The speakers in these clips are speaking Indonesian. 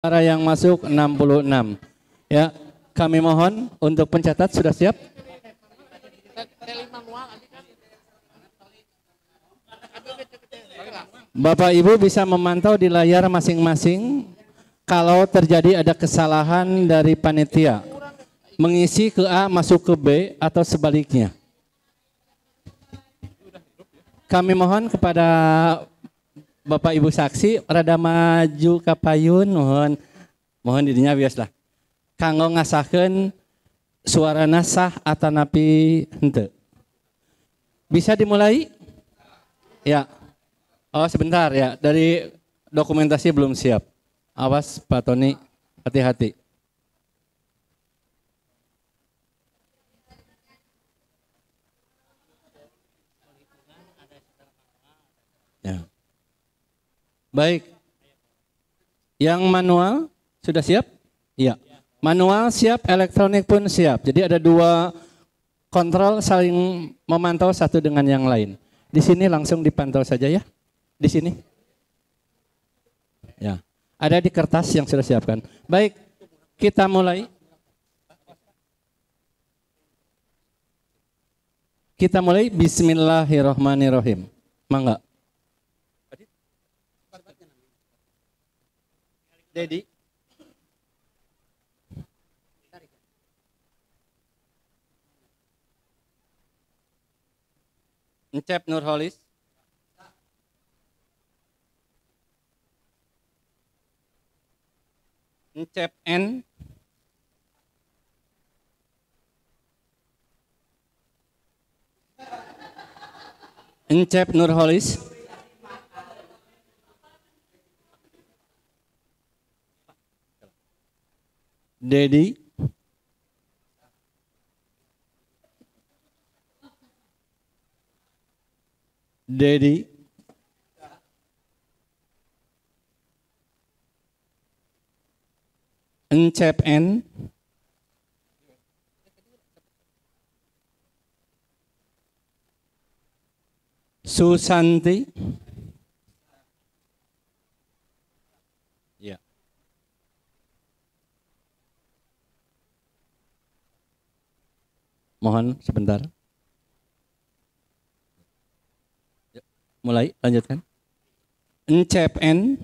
Suara yang masuk 66. Ya, kami mohon untuk pencatat sudah siap? Bapak Ibu bisa memantau di layar masing-masing kalau terjadi ada kesalahan dari panitia. Mengisi ke A masuk ke B atau sebaliknya. Kami mohon kepada Bapak Ibu saksi rada maju ka payun mohon didinya biaslah. Kanggo ngasahkeun suarana sah atanapi henteu. Bisa dimulai? Ya. Oh sebentar ya, dari dokumentasi belum siap. Awas Pak Tony, hati-hati. Ya. Baik. Yang manual sudah siap? Iya. Manual siap, elektronik pun siap. Jadi ada dua kontrol saling memantau satu dengan yang lain. Di sini langsung dipantau saja ya. Di sini. Ya. Ada di kertas yang sudah siapkan. Baik. Kita mulai. Kita mulai bismillahirrahmanirrahim. Mangga. Dedi. Encep Nurholis. Encep N. Encep Nurholis. Dedi. Dedi. Encep N. Susanti. Ya. Mohon sebentar. Mulai, lanjutkan. Encep N.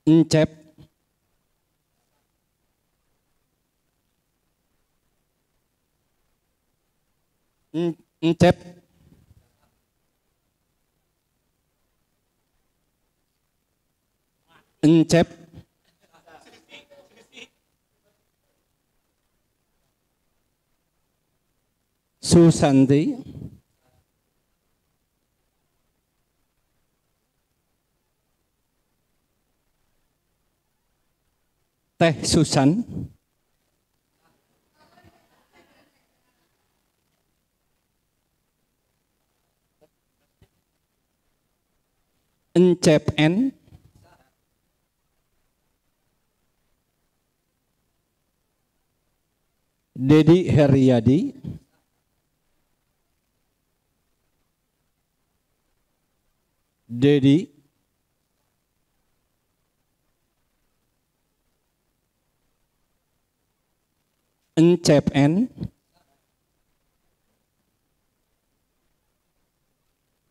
Encep. Encep. Encep. Susanti. Teh Susan. Encep N. Dedi Heriadi. Dedi. Encep N.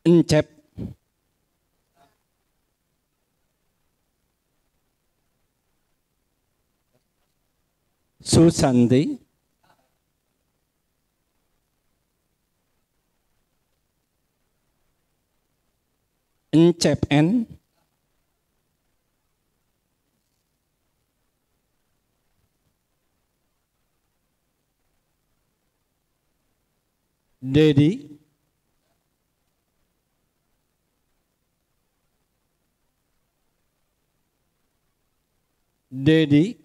Encep. Susanti. Encep N. Dedi. Dedi.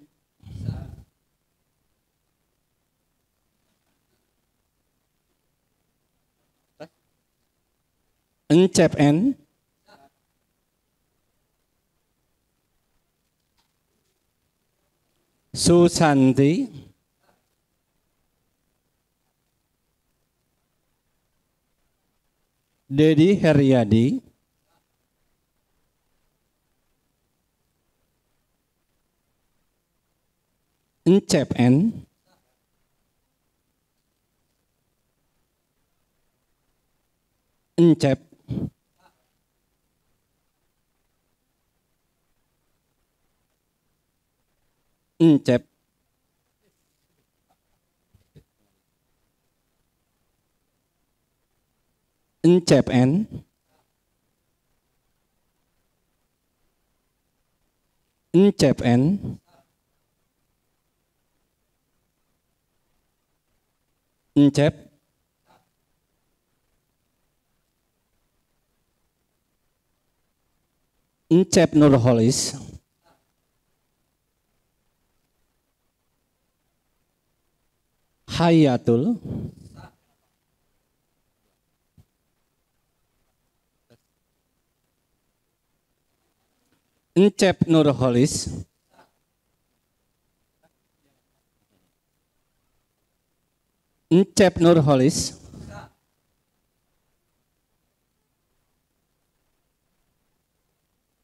Encep N. Susanti. Dedi Heriadi. Encep N. Encep. Encep. Encep N. Encep N. Encep. Encep Nurholis. Hayatul. Encep Nurholis. Encep Nurholis.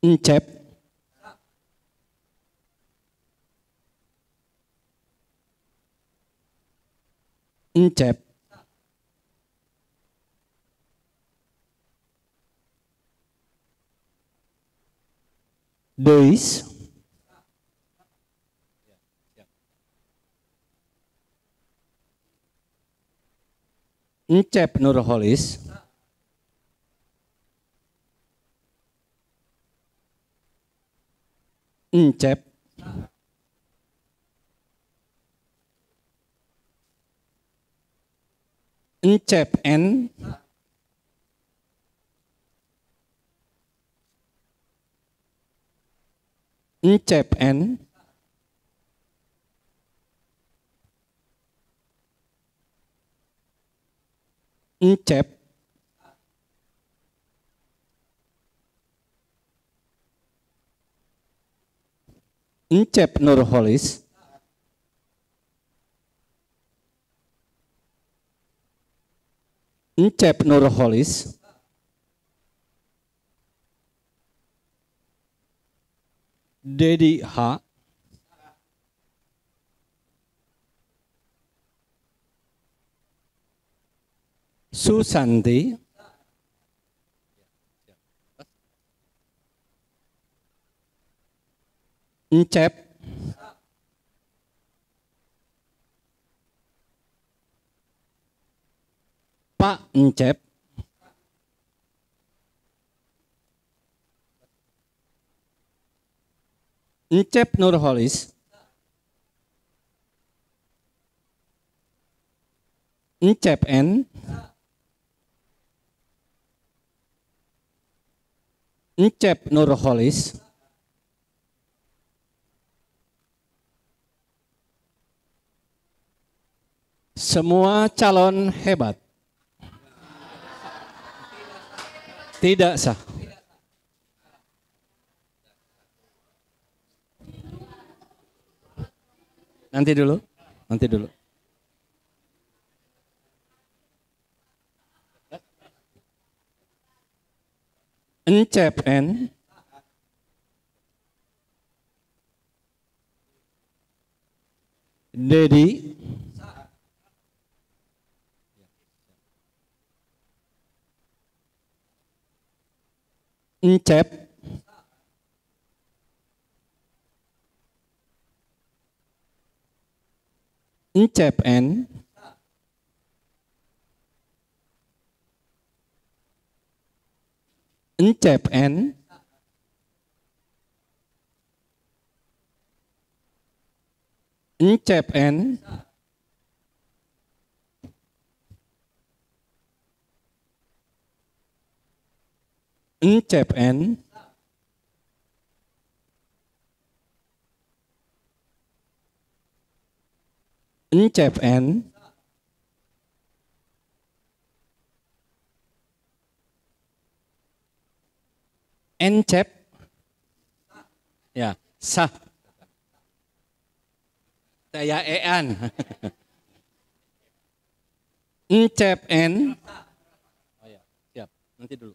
Encep. Encep. Deis. Encep Nurholis. Encep. Encep N. Encep N. Encep. Encep Nurholis. Encep Nurholis. Dedi H. Susanti. Encep. Pak Encep. Encep Nurholis. Encep N. Encep Nurholis. Semua calon hebat. Tidak sah. Nanti dulu. Encep N. Dedi. Encep. Encep N. Encep N. Encep N. Encep N. Encep N. Encep. Ya, sah. Saya Ean. Encep N. Oh ya, siap. Nanti dulu.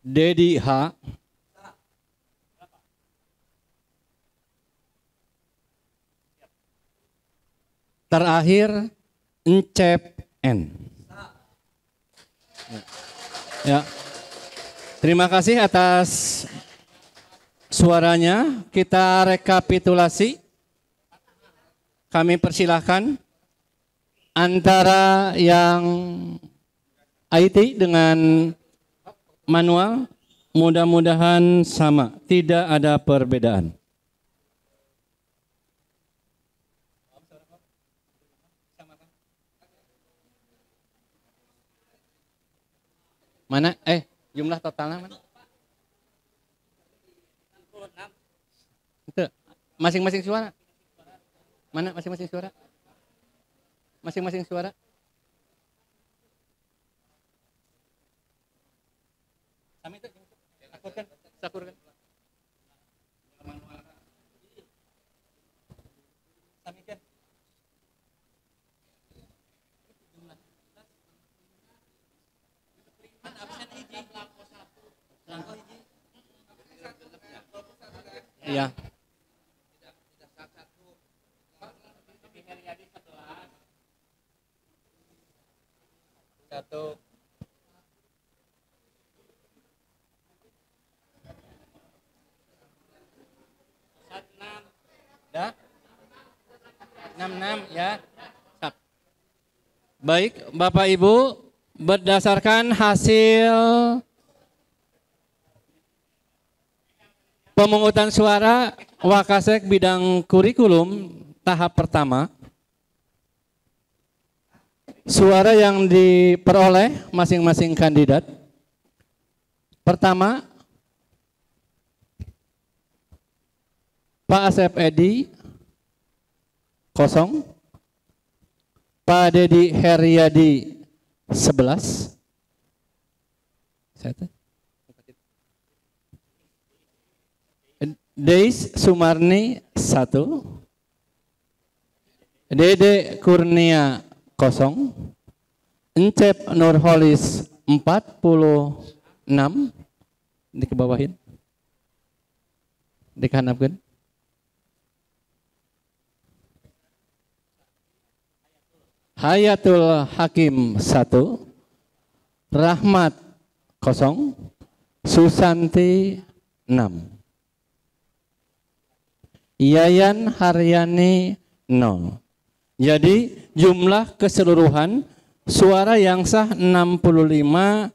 Dedi H. Terakhir Encep N. Ya. Terima kasih atas suaranya. Kita rekapitulasi. Kami persilahkan antara yang IT dengan manual mudah-mudahan sama, tidak ada perbedaan. Mana? Jumlah totalnya mana? Itu masing-masing suara. Mana masing-masing suara? Masing-masing suara. Kami itu sakurkan. Samikan. Iya. Satu. Dah? 66 ya. Baik, Bapak Ibu, berdasarkan hasil pemungutan suara Wakasek bidang kurikulum tahap pertama, suara yang diperoleh masing-masing kandidat. Pertama, Pak Asep Edi, 0. Pak Dedi Heriadi, 11. Deis Sumarni, 1. Dede Kurnia, 0. Encep Nurholis, 46. Dikebawahin. Dikanapkan. Hayatul Hakim, 1. Rahmat, 0. Susanti, 6. Yayan Haryani, 0. Jadi jumlah keseluruhan suara yang sah 65,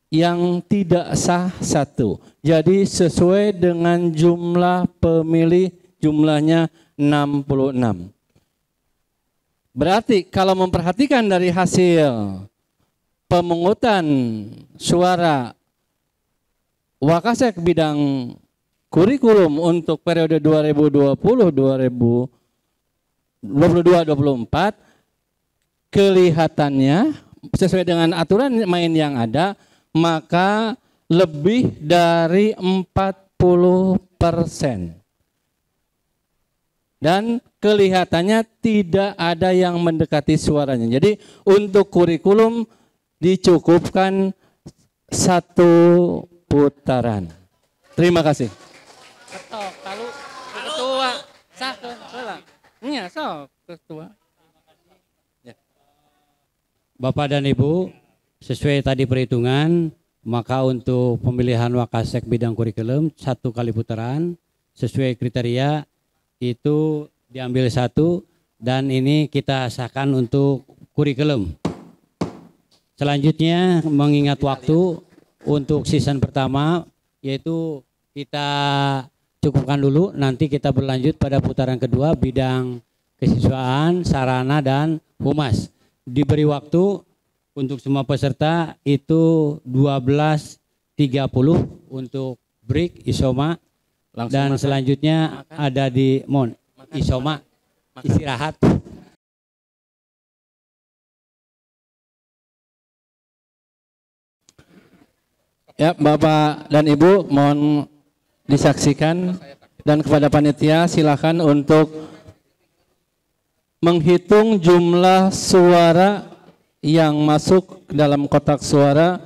yang tidak sah 1. Jadi sesuai dengan jumlah pemilih jumlahnya 66. Berarti kalau memperhatikan dari hasil pemungutan suara Wakasek bidang kurikulum untuk periode 2020-2022-24, kelihatannya sesuai dengan aturan main yang ada, maka lebih dari 40%. Dan kelihatannya tidak ada yang mendekati suaranya. Jadi untuk kurikulum dicukupkan 1 putaran. Terima kasih. Kalau ketua sah ketua. Iya, sah ketua. Bapak dan Ibu, sesuai tadi perhitungan, maka untuk pemilihan Wakasek bidang kurikulum 1 kali putaran sesuai kriteria itu diambil 1, dan ini kita sahkan untuk kurikulum. Selanjutnya mengingat waktu untuk season pertama, yaitu kita cukupkan dulu, nanti kita berlanjut pada putaran kedua bidang kesiswaan, sarana dan humas. Diberi waktu untuk semua peserta itu 12.30 untuk break isoma. Langsung dan makan. Selanjutnya makan. Ada di isoma istirahat. Ya, Bapak dan Ibu mohon disaksikan dan kepada panitia silakan untuk menghitung jumlah suara yang masuk dalam kotak suara,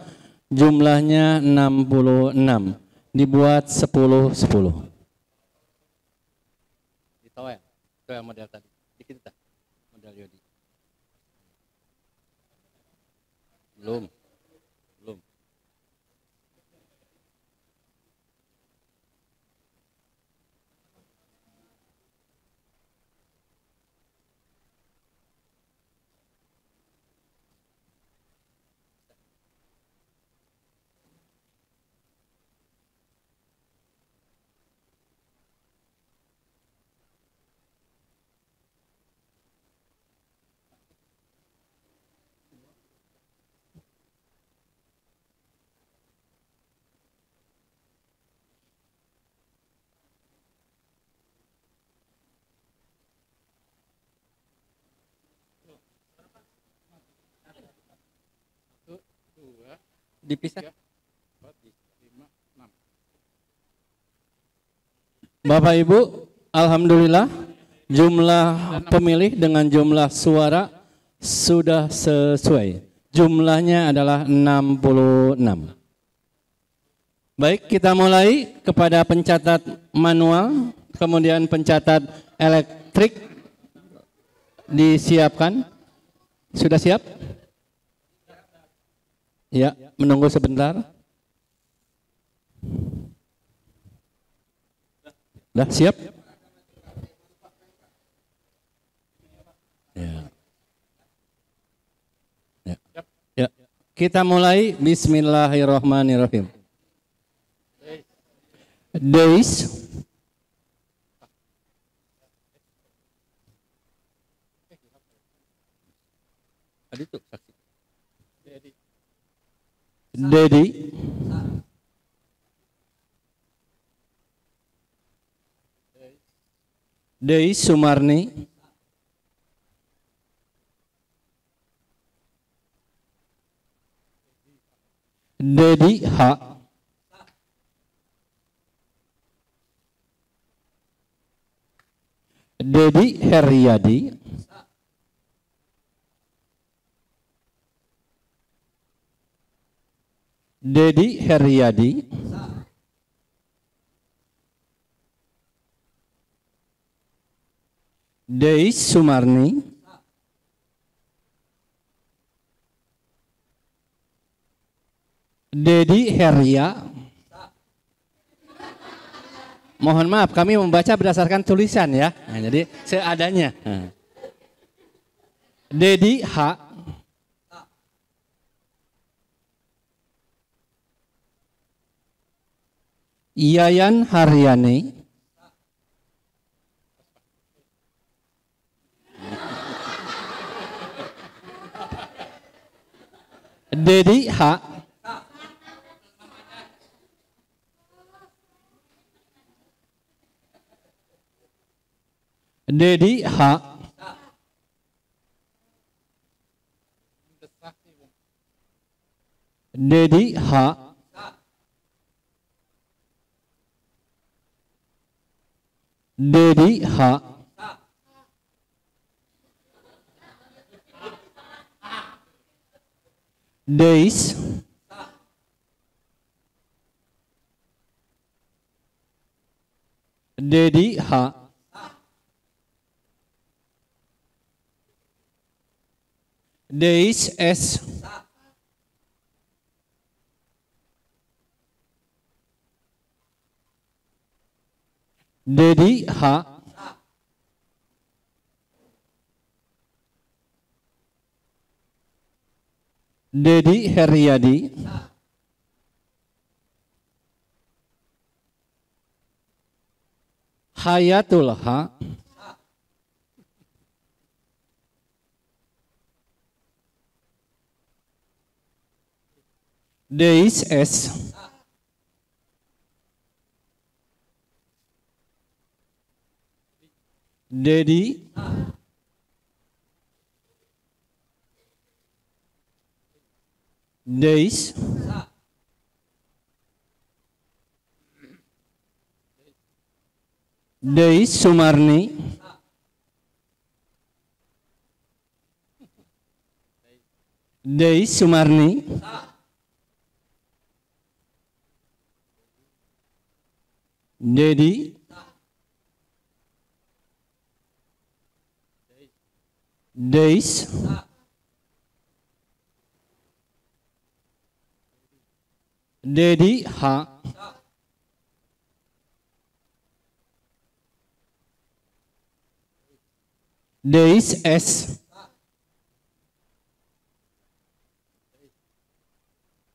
jumlahnya 66. Dibuat 10-10. Itu ya. Itu yang model tadi. Dikit tak? Model Yodi. Belum. Dipisah. Bapak Ibu, alhamdulillah jumlah pemilih dengan jumlah suara sudah sesuai. Jumlahnya adalah 66. Baik, kita mulai kepada pencatat manual, kemudian pencatat elektrik disiapkan. Sudah siap? Ya, menunggu sebentar. Dah siap? Ya. Ya. Ya. Kita mulai. Bismillahirrahmanirrahim. Days. Tadi tuh saksi. Dedi. Dei Sumarni. Dedi H. Dedi Heriadi. Dedi Heriadi. Deis Sumarni. Dedi Heria. Mohon maaf, kami membaca berdasarkan tulisan ya. Nah, jadi seadanya. Dedi H. Yayan Haryani. Dedi H. Dedi H. Dedi H. Dedi H. Deis. Dedi H. Deis S. Dedi H. Dedi Heriadi. Hayatul H. Deis S. Dedi. Deis. Deis Sumarni. Deis Sumarni. Dedi. Deis. Dedi Ha. Deis S.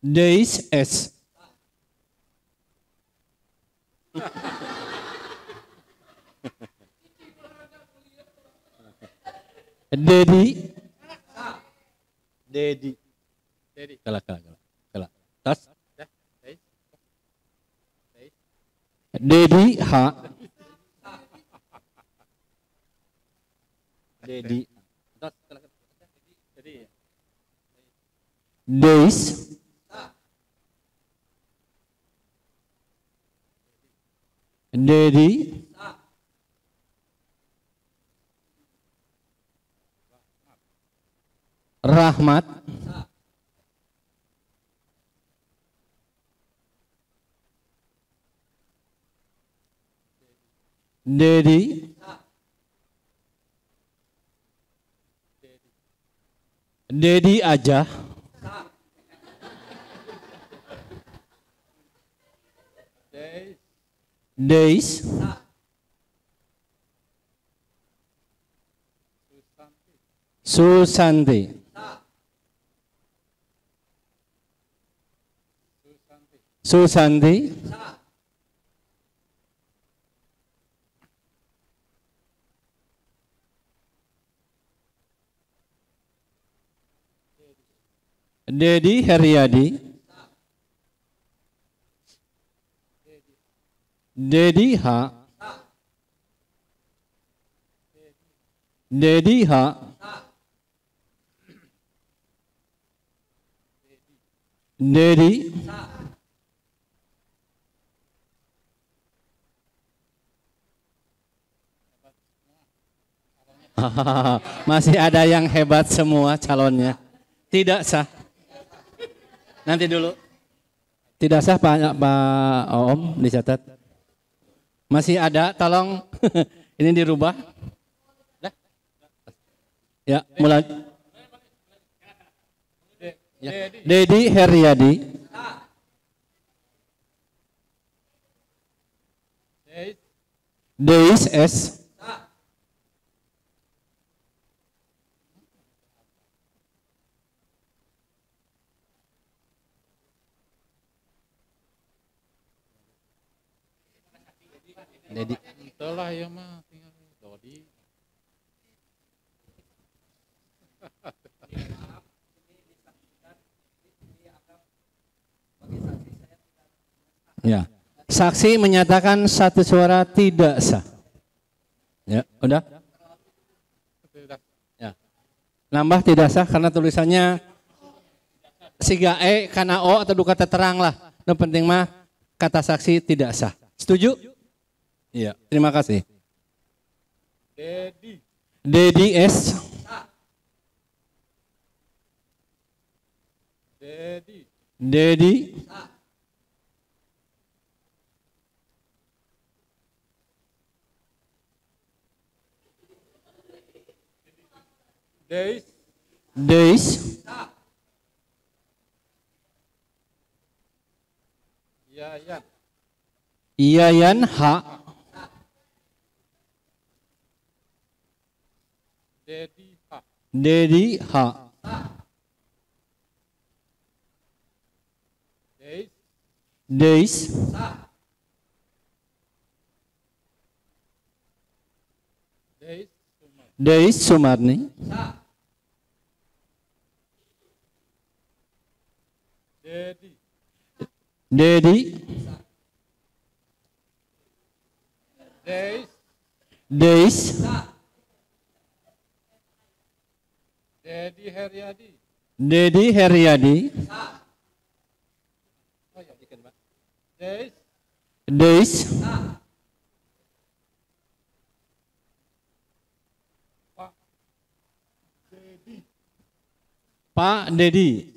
Deis S. Dedi. Dedi. Kalah. Tas. Dedi Ha. Dedi. Deis. Dedi. Rahmat. Dedi. Dedi aja. Deis. Susanti. Susanti. Dedi Heriadi. Dedi Ha. Dedi Ha. Dedi. Masih ada yang hebat semua calonnya. Tidak sah. Nanti dulu. Tidak sah Pak Om dicatat. Masih ada, tolong ini dirubah. Ya, mulai. Ya. Dedi Heriadi. Deis S. Dedi. Itulah ya mah tinggal Dodi. Ya. Saksi menyatakan satu suara tidak sah. Ya, udah? Ya. Nambah tidak sah karena tulisannya siga E karena O atau kata terang lah. Yang penting mah kata saksi tidak sah. Setuju? Iya, terima kasih. Dedi S. Dedi. Deis. Yayan H. Dedi H. Deis. Deis Sumarni. Dedi. Deis. Dedi Heriadi. Dedi Heriadi. Deis. Pak Dedi.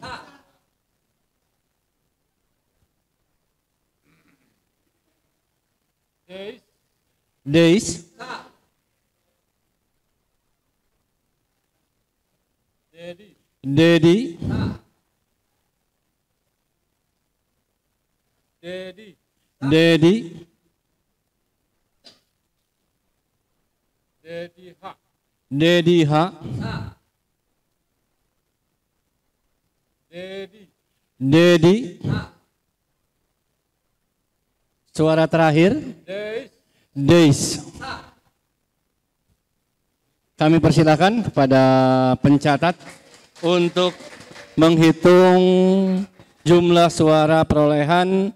Deis. Dedi. Dedi. Dedi H. Dedi. Suara terakhir. Deis. Kami persilakan kepada pencatat untuk menghitung jumlah suara perolehan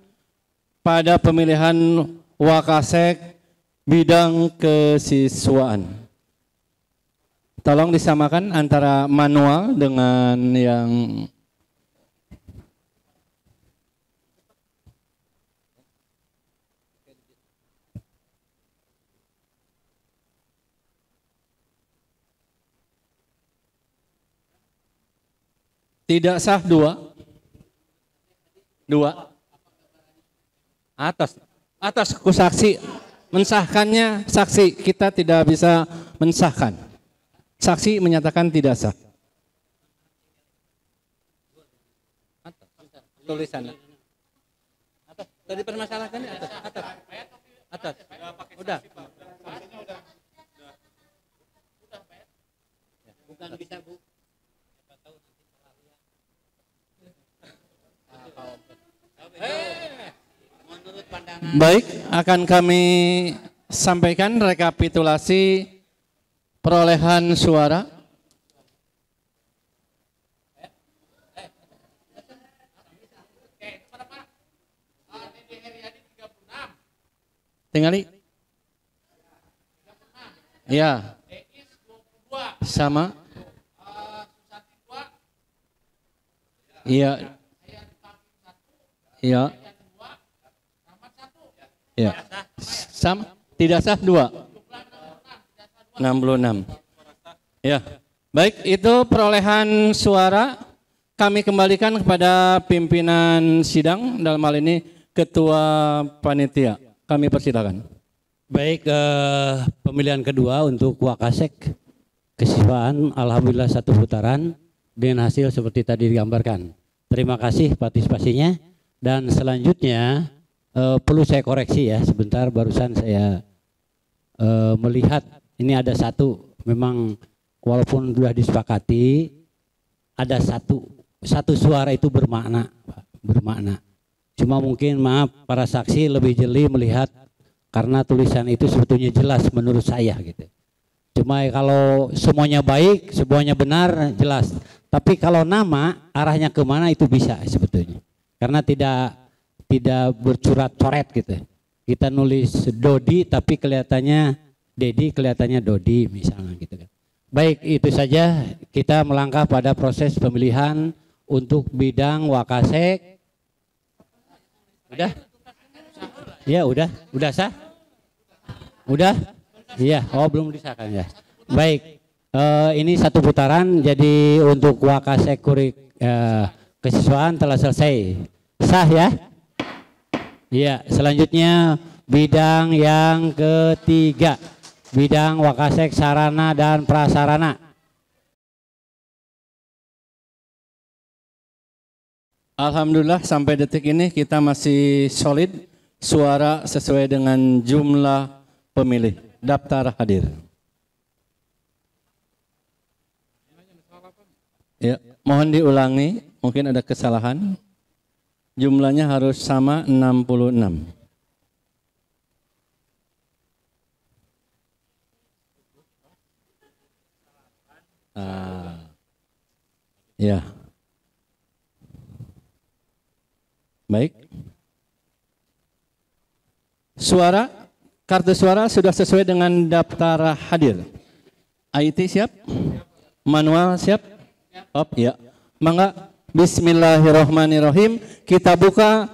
pada pemilihan Wakasek bidang kesiswaan. Tolong disamakan antara manual dengan yang tidak sah 2. Atas saksi mensahkannya saksi, kita tidak bisa mensahkan. Saksi menyatakan tidak sah. Tulisannya. Atas. Tadi permasalahannya atas. Udah. Bukan bisa, Bu. Baik, akan kami sampaikan rekapitulasi perolehan suara. Tinggali. Ya. Sama. Iya. Iya. Ya. Sama. Tidak sah 2. 66. Ya. Baik, itu perolehan suara. Kami kembalikan kepada pimpinan sidang, dalam hal ini Ketua Panitia. Kami persilakan. Baik, pemilihan kedua untuk Wakasek kesiswaan, alhamdulillah 1 putaran dengan hasil seperti tadi digambarkan. Terima kasih partisipasinya. Dan selanjutnya perlu saya koreksi ya, sebentar barusan saya melihat ini ada 1, memang walaupun sudah disepakati ada satu suara itu bermakna. Cuma mungkin maaf para saksi lebih jeli melihat karena tulisan itu sebetulnya jelas menurut saya gitu. Cuma kalau semuanya baik, semuanya benar jelas. Tapi kalau nama arahnya kemana itu bisa sebetulnya. Karena tidak bercurat coret gitu. Kita nulis Dodi tapi kelihatannya Dedi, kelihatannya Dodi misalnya gitu kan. Baik, itu saja kita melangkah pada proses pemilihan untuk bidang Wakasek. Udah? Ya udah sah? Udah? Iya, oh belum disahkan ya. Baik, ini 1 putaran, jadi untuk Wakasek kesiswaan telah selesai. Sah ya? Iya, selanjutnya bidang yang ketiga, bidang Wakasek sarana dan prasarana. Alhamdulillah sampai detik ini kita masih solid, suara sesuai dengan jumlah pemilih, daftar hadir. Ya, mohon diulangi, mungkin ada kesalahan. Jumlahnya harus sama 66. Ya. Baik. Suara, kartu suara sudah sesuai dengan daftar hadir. IT siap? Manual siap? Ya. Mangga, bismillahirrahmanirrahim. Kita buka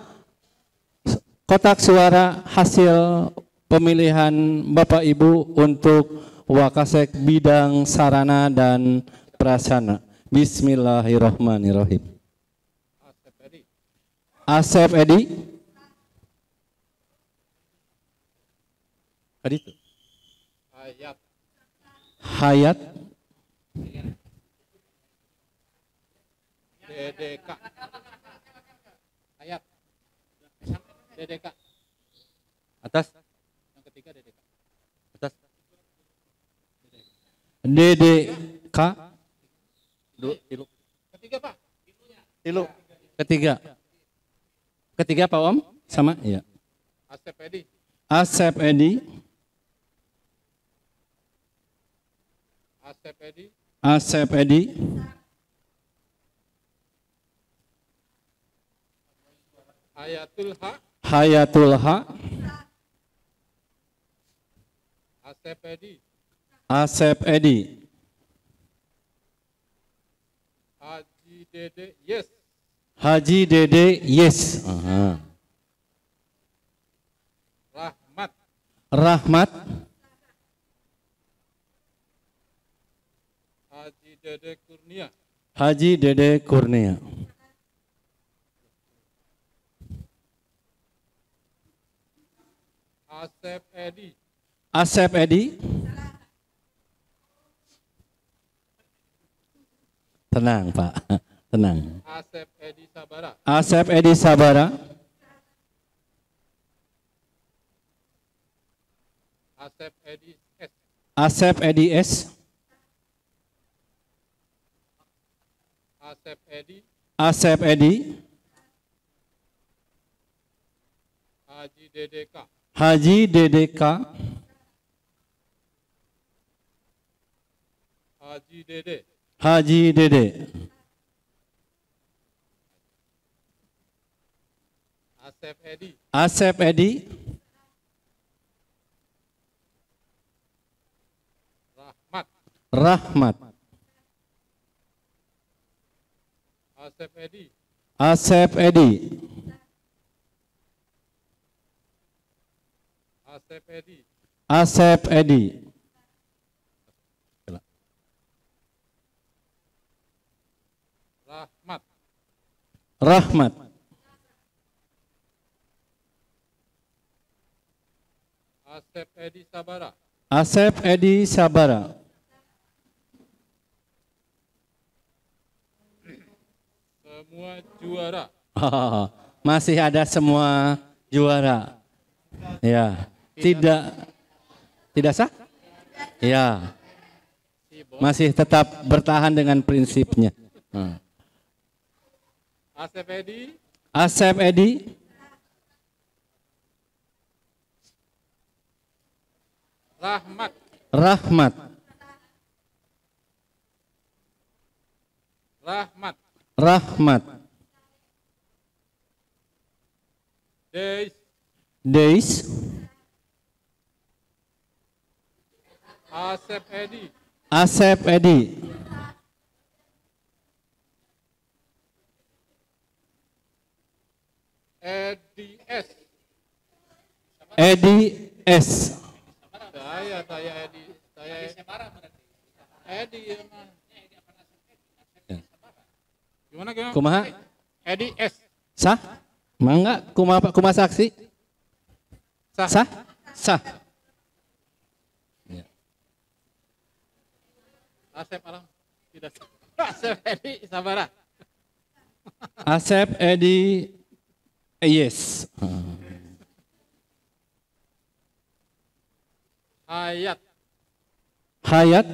kotak suara hasil pemilihan Bapak Ibu untuk Wakasek bidang sarana dan prasarana. Bismillahirrahmanirrahim. Asep Edi. Asep Edi. Tadi itu. Hayat. Hayat. DDK. Hayat. DDK. Atas. Yang ketiga DDK. Atas. DDK. Tilu. Ketiga Pak. Tilu. Ketiga. Ketiga Pak Om? Sama? Iya. Asep Edi. Asep Edi. Asep Edi. Asep Edi. Hayatul Ha. Hayatul Ha. Asep Edi. Asep Edi. Haji Dede. Yes. Haji Dede. Yes. Aha. Rahmat. Rahmat. Haji Dede Kurnia. Haji Dede Kurnia. Asep Edi. Asep Edi. Tenang Pak, tenang. Asep Edi Sabara. Asep Edi Sabara. Asep Edi S. Asep Edi S. Asep Edi. Asep Edi. Haji DDK. Haji DDK. Haji Dede. Haji Dede. Asep Edi. Asep Edi. Rahmat. Rahmat. Asep Edi. Asep Edi. Asep Edi. Asep Edi. Rahmat. Rahmat. Asep Edi Sabara. Asep Edi Sabara. Semua juara. Oh, masih ada semua juara. Ya, tidak sah? Ya, masih tetap bertahan dengan prinsipnya. Asep Edi. Asep Edi. Rahmat. Rahmat. Rahmat. Rahmat. Deis. Deis. Asep Edi. Asep Edi. Edi S. Edi S. Saya Edi. Edi ya mah. Gimana? Kumaha? Edi S. Sah? Mangga kumaha saksi? Sah? Sah. Asep Alam. Tidak. Asep Edi Sabara. Asep Edi yes. Hayat. Hayat.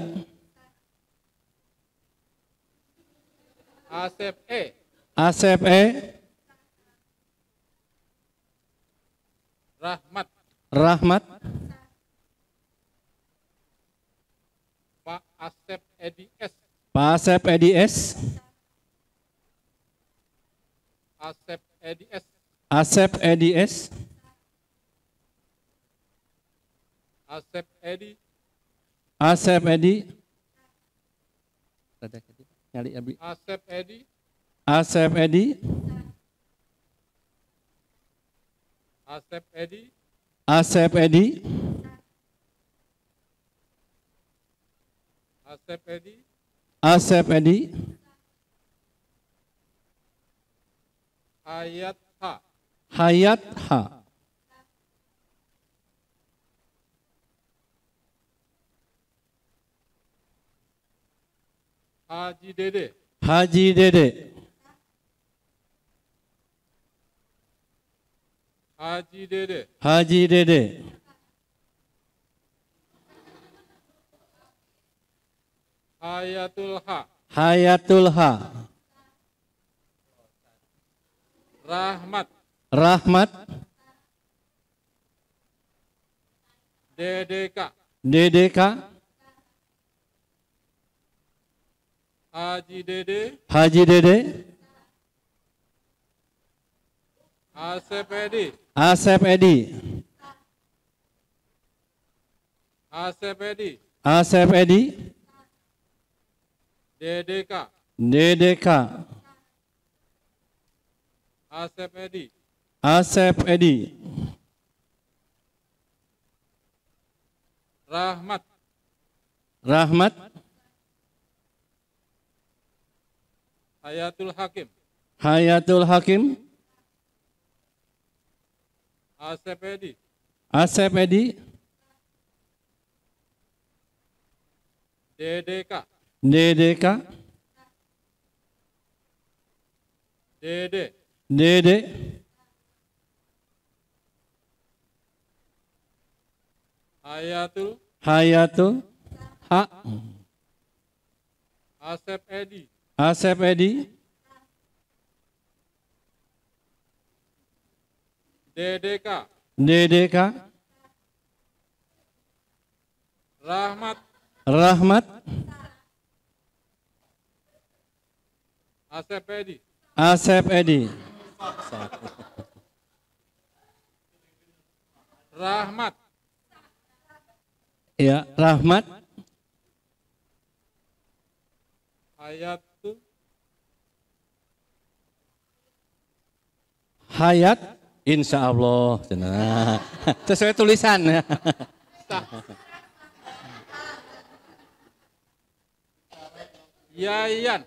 Asep E. Asep E. Rahmat. Rahmat. Pak Asep Edi S. Pak Asep Edi S. Asep Edi S. Asep Edi S. Asep Edi. Asep Edi. Asep Edi. Asep Edi. Asep Edi. Asep Edi. Asep Edi. Asep Edi. Hayat H. Hayat H. Haji Dede. Haji Dede. Haji Dede. Haji Dede. Hayatul H. Hayatul H. Rahmat. Rahmat. DDK. DDK. Haji Dede. Haji Dede. Asep Edi. Asep Edi. Asep Edi. Asep Edi. DDK. DDK. Asep Edi. Asep Edi. Rahmat. Rahmat. Hayatul Hakim. Hayatul Hakim. Asep Edi. Asep Edi. DDK. DDK. Dede. Dede. Hayatul. Hayatul H. Asep Edi. Asep Edi. DDK. DDK. Rahmat. Rahmat. Asep Edi. Asep Edi. Rahmat. Ya, Rahmat. Hayatul. Hayat. Insya Allah. Nah, sesuai tulisan. Yayan.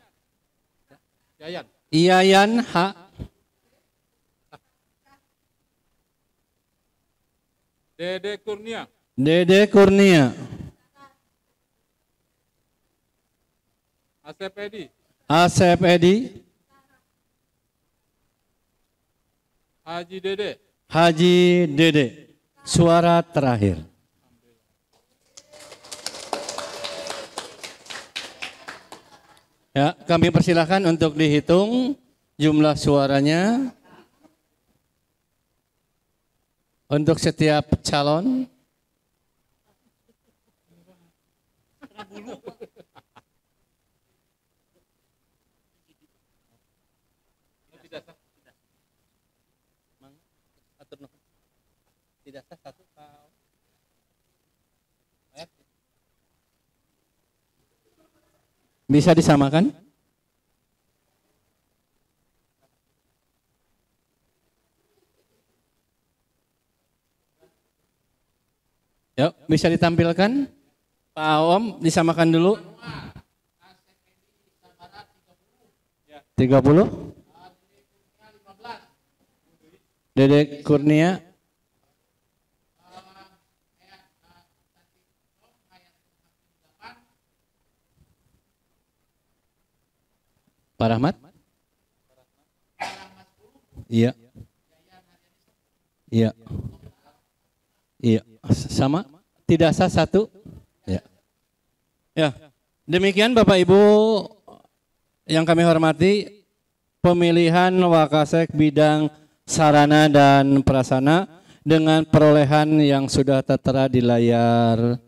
Yayan. Yayan H. Dede Kurnia. Dede Kurnia. Asep Edi. Asep Edi. Haji Dede. Haji Dede. Suara terakhir. Ya, kami persilahkan untuk dihitung jumlah suaranya untuk setiap calon. Tidak sah satu. Bisa disamakan? Yuk, bisa ditampilkan? Pak Om, disamakan dulu. 30. Dede Kurnia. Pak Rahmat? Iya. Iya. Iya. Sama? Tidak sah satu? Ya. Ya. Demikian Bapak Ibu yang kami hormati, pemilihan Wakasek bidang sarana dan prasarana dengan perolehan yang sudah tertera di layar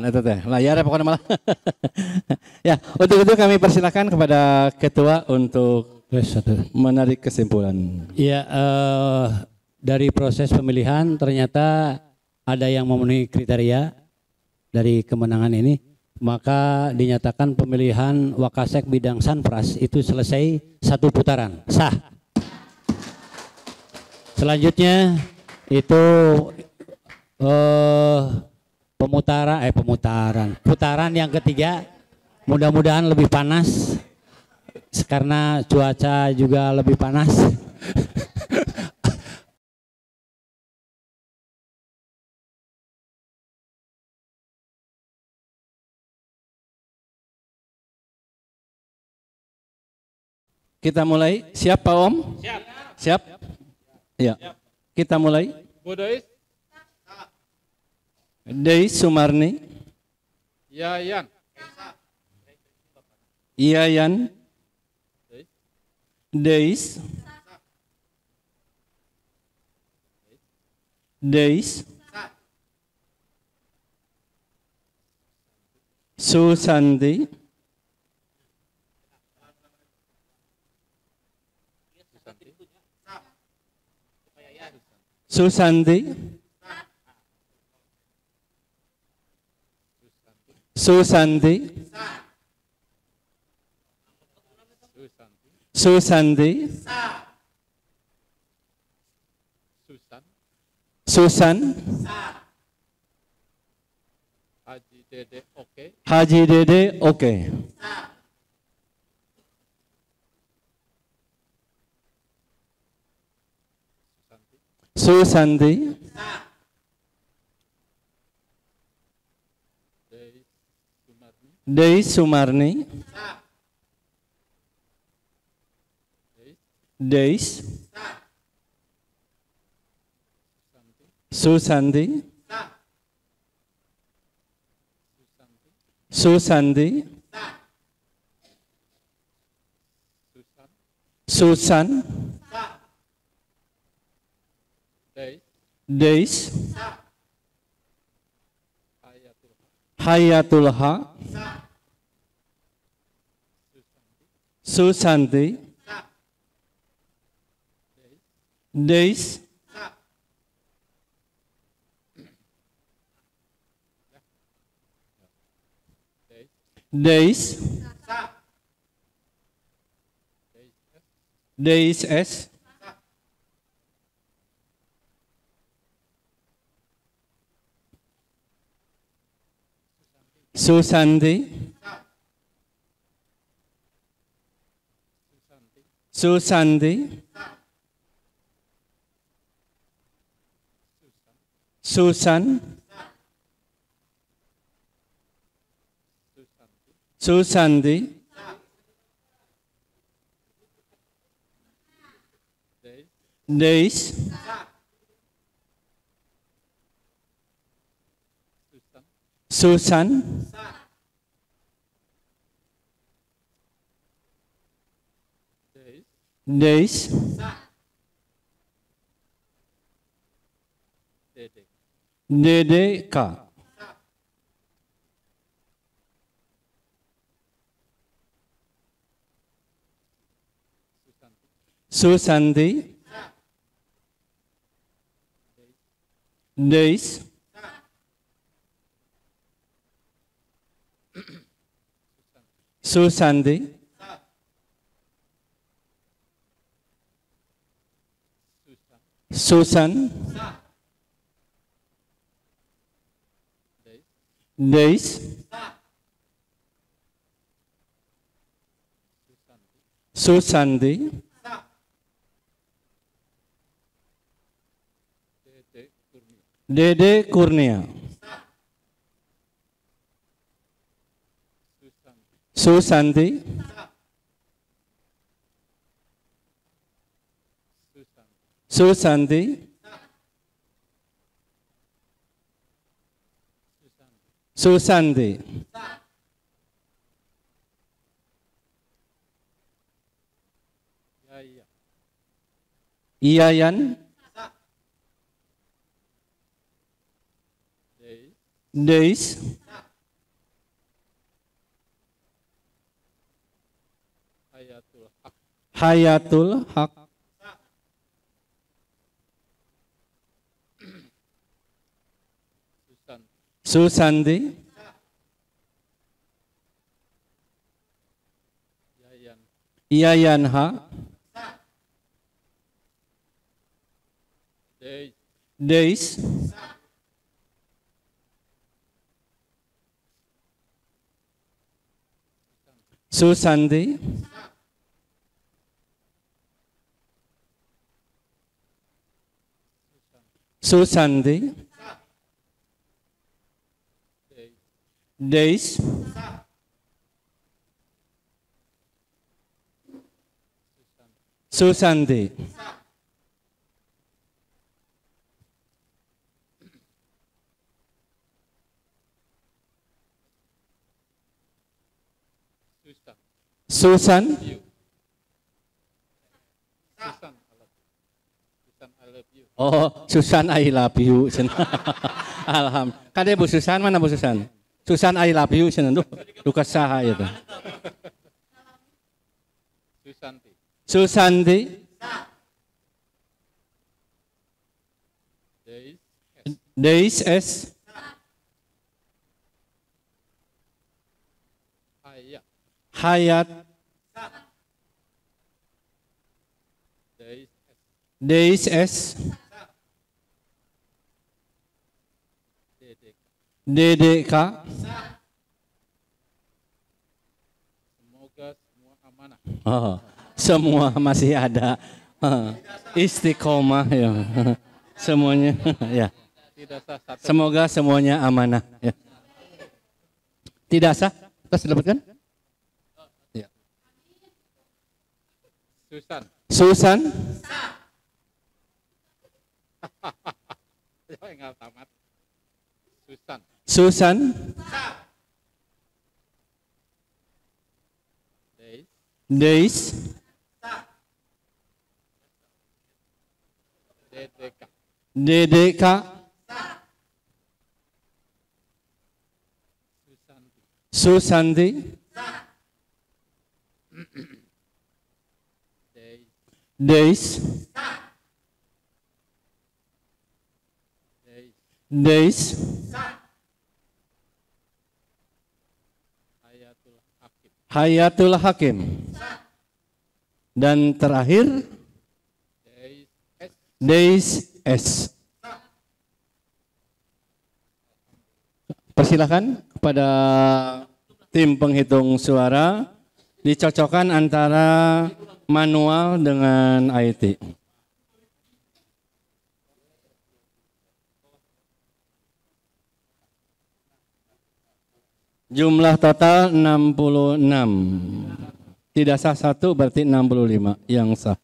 itu teh layar pokoknya malah. Ya, untuk itu kami persilakan kepada ketua untuk menarik kesimpulan. Ya, dari proses pemilihan ternyata ada yang memenuhi kriteria dari kemenangan ini, maka dinyatakan pemilihan Wakasek bidang Sanpras itu selesai satu putaran, sah. Selanjutnya itu putaran yang ketiga, mudah-mudahan lebih panas karena cuaca juga lebih panas. Kita mulai. Siap Pak Om? Siap. Siap? Ya. Kita mulai. Bodois. Deis Sumarni. Yayan. Yayan. Deis. Deis. Susanti. Susanti. Susanti. Susanti. Susan. Haji Dede oke. Haji Dede oke. Susanti. Deis Sumarni. Deis. Susanti. Susanti. Susan. Deis. Hayatul Haq. Susanti. Deis. Deis. Deis S. Susanti. Susanti. Susan. Susanti. Deis. Susan. Deis. DDK. Susanti. Deis. Susanti. Susan. Deis. Susanti. Dede Kurnia. Susanti. Susanti. Susanti. Yayan. Deis. Hayatul Haq. Susanti. Yayan Haq. Deis. Susanti. Susanti. Deis. Susanti. Susan. Susan, I love you. Oh, Susan I love you. Alhamdulillah. Kade Bu Susan, mana Bu Susan? Susan I love you. Duh kesaha itu. Susanti. Susanti. Deis S. Hayat. Hayat. Deis. Deis S. DDK. Semoga semua amanah. Oh, semua masih ada. Istiqomah ya. Semuanya ya. Tidak sah satu. Semoga semuanya amanah ya. Tidak sah? Kita sudah dapatkan? Ya. Susan. Susan. Enggak tamat. Susan. Susan. Deis. Deis. DDK. DDK. Susanti. Susanti. Deis. Deis. Deis. Hayatul Hakim. Hayatul Hakim. Dan terakhir Deis S. Deis S. Persilakan kepada tim penghitung suara dicocokkan antara manual dengan IT. Jumlah total 66. Tidak sah 1 berarti 65 yang sah.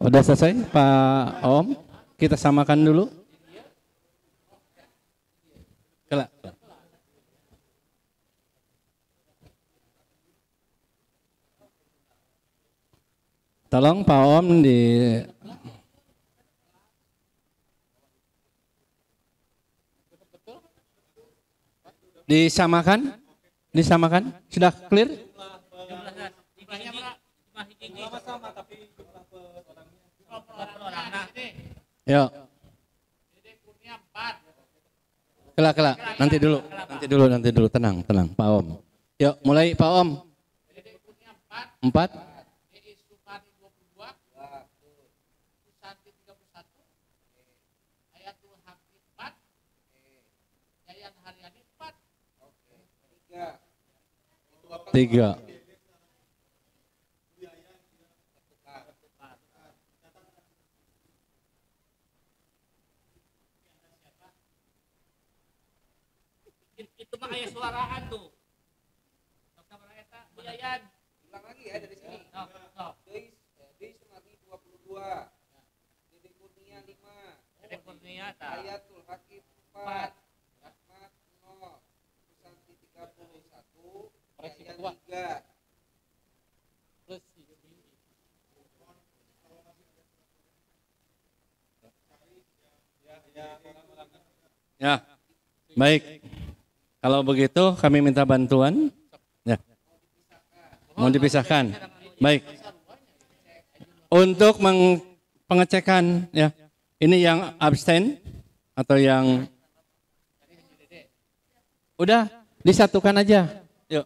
Udah selesai Pak Om? Kita samakan dulu. Kelak. Tolong Pak Om disamakan. Disamakan. Sudah clear? Yuk. Kelak. Nanti dulu. Tenang, Pak Om. Yuk, mulai Pak Om. 4. Tiga. Itu mah aya suaraan tuh. Sok sabaraha eta? Buyayan. Ulang lagi ya dari sini. Sok. Deis Sumardi 22. Dede Kurnia 5. Dede Kurnia ta. Hayatul Hakim 4. Rahmat 0. Susanti 31. Yayan 3. Plus Ya. Baik. Kalau begitu kami minta bantuan. Ya. Mau dipisahkan. Baik. Untuk pengecekan ya. Ini yang abstain atau yang udah disatukan aja. Yuk.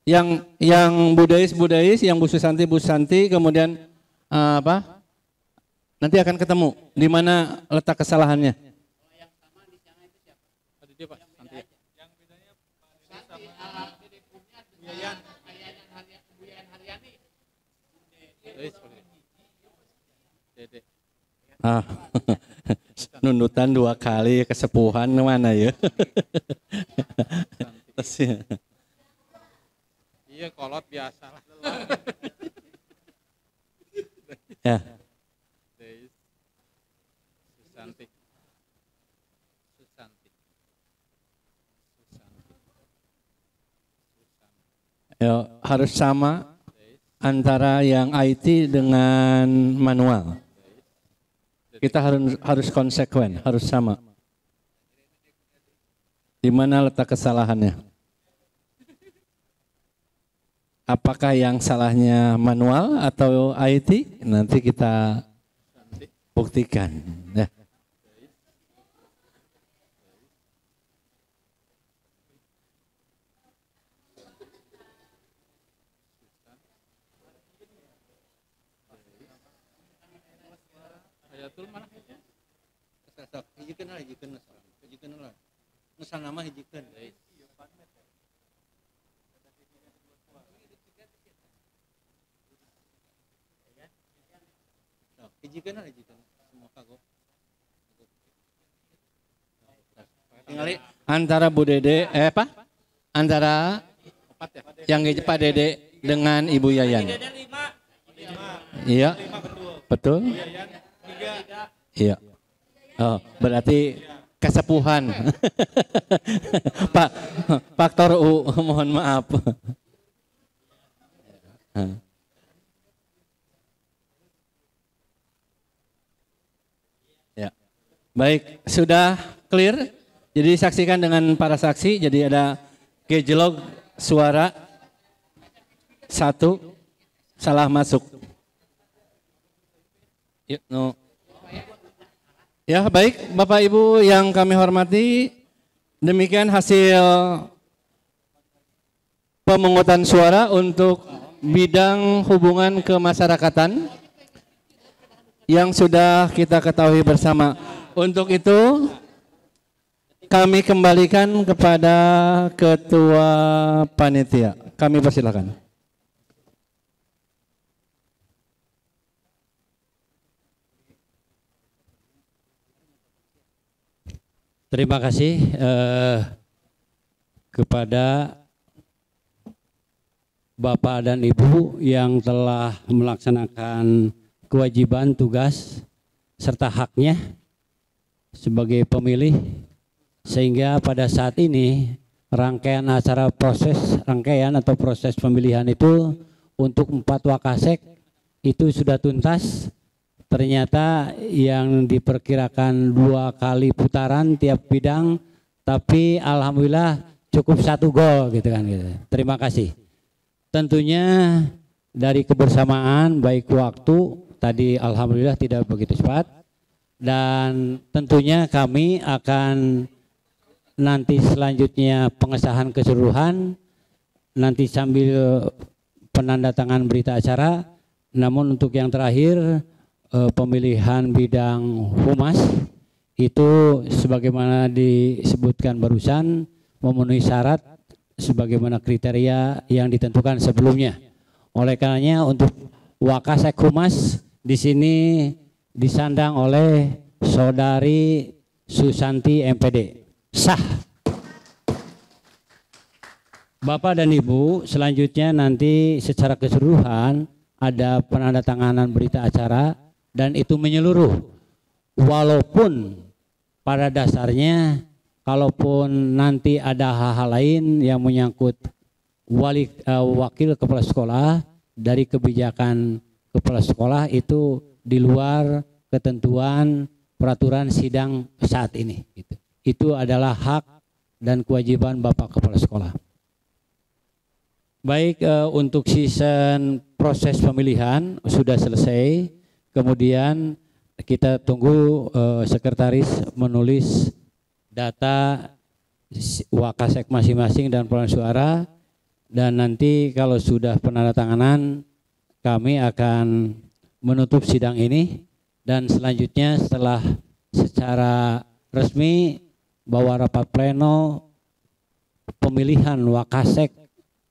Yang Budais, yang Bu Susanti, kemudian apa? Nanti akan ketemu di mana letak kesalahannya. Ada dia Pak, nanti. Yang bedanya Pak Dede sama Buyayan. Dede. Ah, nunutan 2 kali kesepuhan mana ya? Iya, kolot biasa lah. Ya. Susanti. Susanti. Ya, harus sama antara yang IT dengan manual. Kita harus konsekuen, harus sama. Di mana letak kesalahannya? Apakah yang salahnya manual atau IT? Nanti kita buktikan. Ya. Hayatul mana? Hijikeun lah. Nusa nama hijikeun. Hijikeun semua kagok. Tinggali antara Bu Dede apa? Antara yang Pak Dede dengan Ibu Yayan. Iya. Betul. Iya. Oh, berarti kesepuhan. Pak Faktor U, mohon maaf. Ya. Baik, sudah clear. Jadi saksikan dengan para saksi. Jadi ada gejlog suara 1 salah masuk. No. Ya baik Bapak Ibu yang kami hormati, demikian hasil pemungutan suara untuk bidang hubungan kemasyarakatan yang sudah kita ketahui bersama. Untuk itu kami kembalikan kepada Ketua Panitia. Kami persilakan. Terima kasih kepada Bapak dan Ibu yang telah melaksanakan kewajiban, tugas, serta haknya sebagai pemilih, sehingga pada saat ini rangkaian proses pemilihan itu untuk 4 Wakasek itu sudah tuntas. Ternyata yang diperkirakan 2 kali putaran tiap bidang, tapi alhamdulillah cukup 1 gol gitu kan. Gitu. Terima kasih. Tentunya dari kebersamaan baik waktu tadi alhamdulillah tidak begitu cepat, dan tentunya kami akan nanti selanjutnya pengesahan keseluruhan nanti sambil penandatangan berita acara. Namun untuk yang terakhir pemilihan bidang humas itu sebagaimana disebutkan barusan memenuhi syarat sebagaimana kriteria yang ditentukan sebelumnya. Oleh karenanya untuk Wakasek Humas di sini disandang oleh Saudari Susanti MPD. Sah. Bapak dan Ibu, selanjutnya nanti secara keseluruhan ada penandatanganan berita acara dan itu menyeluruh. Walaupun pada dasarnya kalaupun nanti ada hal-hal lain yang menyangkut wakil kepala sekolah dari kebijakan kepala sekolah itu di luar ketentuan peraturan sidang saat ini. Itu adalah hak dan kewajiban Bapak Kepala Sekolah. Baik, untuk season proses pemilihan sudah selesai. Kemudian kita tunggu sekretaris menulis data Wakasek masing-masing dan perolehan suara, dan nanti kalau sudah penandatanganan kami akan menutup sidang ini, dan selanjutnya setelah secara resmi bahwa rapat pleno pemilihan Wakasek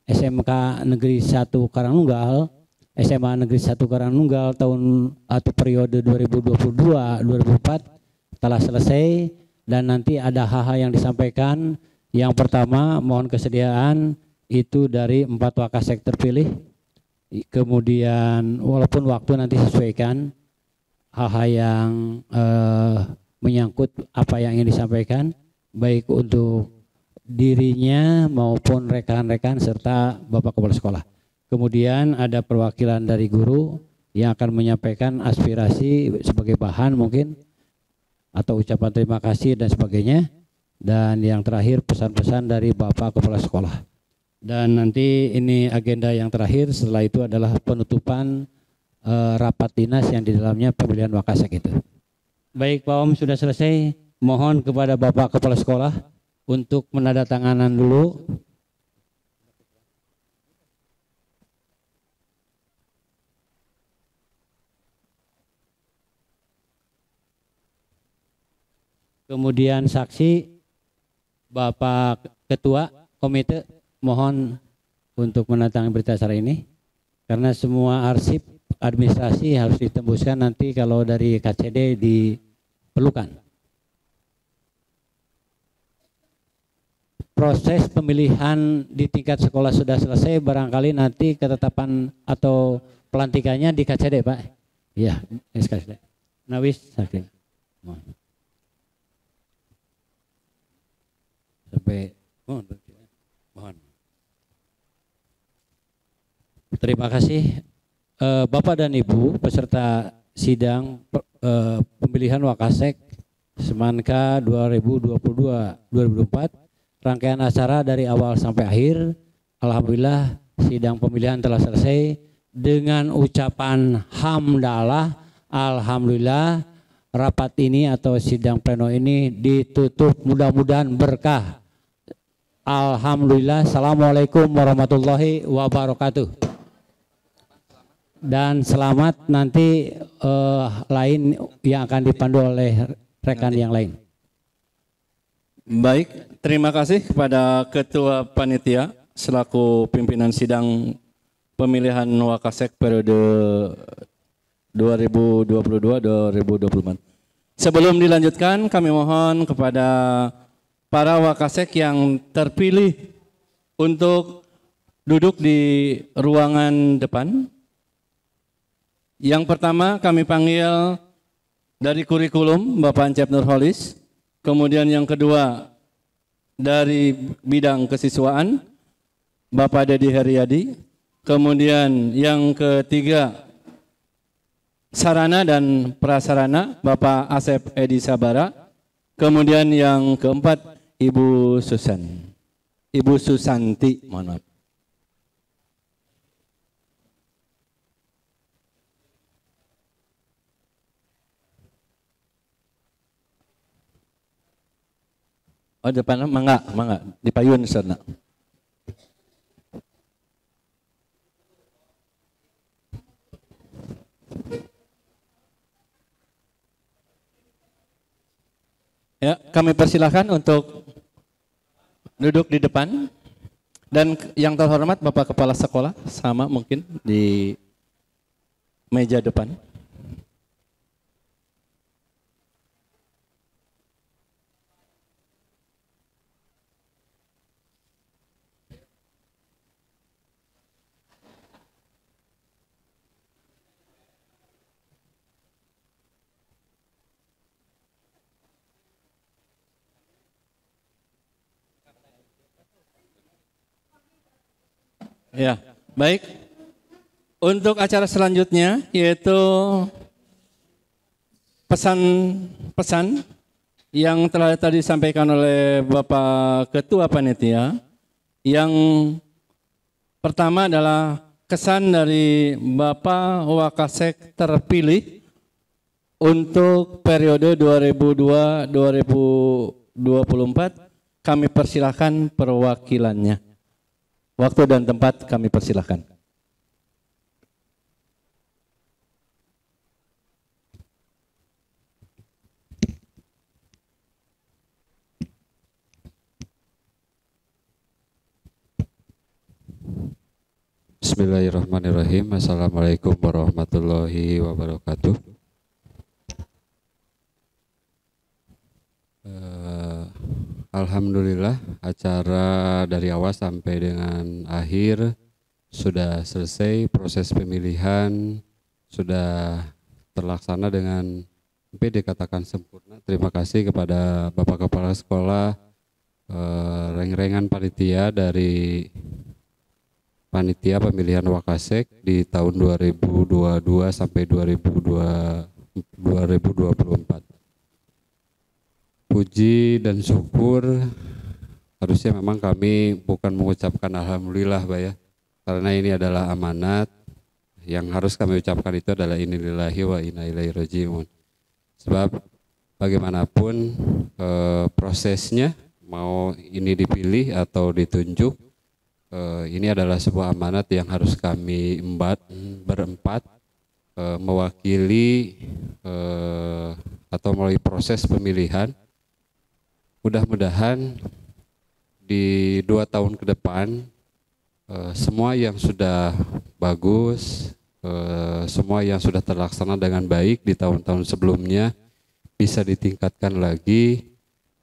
SMK Negeri 1 Karangnunggal, SMA Negeri 1 Karangnunggal tahun atau periode 2022-2004 telah selesai, dan nanti ada hal-hal yang disampaikan. Yang pertama, mohon kesediaan itu dari 4 Wakasek terpilih. Kemudian walaupun waktu nanti sesuaikan hal-hal yang menyangkut apa yang ingin disampaikan, baik untuk dirinya maupun rekan-rekan serta Bapak Kepala Sekolah. Kemudian ada perwakilan dari guru yang akan menyampaikan aspirasi sebagai bahan mungkin, atau ucapan terima kasih dan sebagainya. Dan yang terakhir pesan-pesan dari Bapak Kepala Sekolah. Dan nanti ini agenda yang terakhir, setelah itu adalah penutupan rapat dinas yang di dalamnya pemilihan Wakasek itu. Baik Pak Om, sudah selesai. Mohon kepada Bapak Kepala Sekolah untuk menandatanganan dulu. Kemudian saksi Bapak Ketua Komite, mohon untuk menandatangani berita acara ini, karena semua arsip administrasi harus ditembuskan nanti kalau dari KCD diperlukan. Proses pemilihan di tingkat sekolah sudah selesai, barangkali nanti ketetapan atau pelantikannya di KCD Pak. Iya, SKCD. Nawis saksi. Mohon. Sampai mohon. Terima kasih Bapak dan Ibu peserta sidang pemilihan Wakasek Semanka 2022-2024. Rangkaian acara dari awal sampai akhir, alhamdulillah sidang pemilihan telah selesai dengan ucapan hamdalah. Alhamdulillah rapat ini atau sidang pleno ini ditutup mudah-mudahan berkah. Alhamdulillah. Assalamualaikum warahmatullahi wabarakatuh. Dan selamat nanti lain yang akan dipandu oleh rekan yang lain. Baik, terima kasih kepada Ketua Panitia selaku pimpinan sidang pemilihan Wakasek periode 2022-2024. Sebelum dilanjutkan, kami mohon kepada para Wakasek yang terpilih untuk duduk di ruangan depan. Yang pertama kami panggil dari kurikulum Bapak Ancep Nurholis. Kemudian yang kedua dari bidang kesiswaan Bapak Dedi Heriadi. Kemudian yang ketiga sarana dan prasarana Bapak Asep Edi Sabara. Kemudian yang keempat Ibu Susanti, mohon maaf. Oh depan, mangga dipayun sana. Ya, kami persilahkan untuk duduk di depan. Dan yang terhormat Bapak Kepala Sekolah sama mungkin di meja depan. Ya, baik. Untuk acara selanjutnya yaitu pesan-pesan yang telah tadi disampaikan oleh Bapak Ketua Panitia. Yang pertama adalah kesan dari Bapak Wakasek terpilih untuk periode 2002-2024. Kami persilahkan perwakilannya. Waktu dan tempat kami persilahkan. Bismillahirrahmanirrahim. Assalamualaikum warahmatullahi wabarakatuh. Alhamdulillah acara dari awal sampai dengan akhir sudah selesai, proses pemilihan sudah terlaksana dengan hampir dikatakan sempurna. Terima kasih kepada Bapak Kepala Sekolah, reng-rengan panitia dari panitia pemilihan Wakasek di tahun 2022 sampai 2024. Puji dan syukur, harusnya memang kami bukan mengucapkan alhamdulillah Pak ya, karena ini adalah amanat. Yang harus kami ucapkan itu adalah innalillahi wa inna ilaihi raji'un. Sebab bagaimanapun prosesnya, mau ini dipilih atau ditunjuk, ini adalah sebuah amanat yang harus kami berempat mewakili atau melalui proses pemilihan. Mudah-mudahan di 2 tahun ke depan semua yang sudah bagus, semua yang sudah terlaksana dengan baik di tahun-tahun sebelumnya bisa ditingkatkan lagi,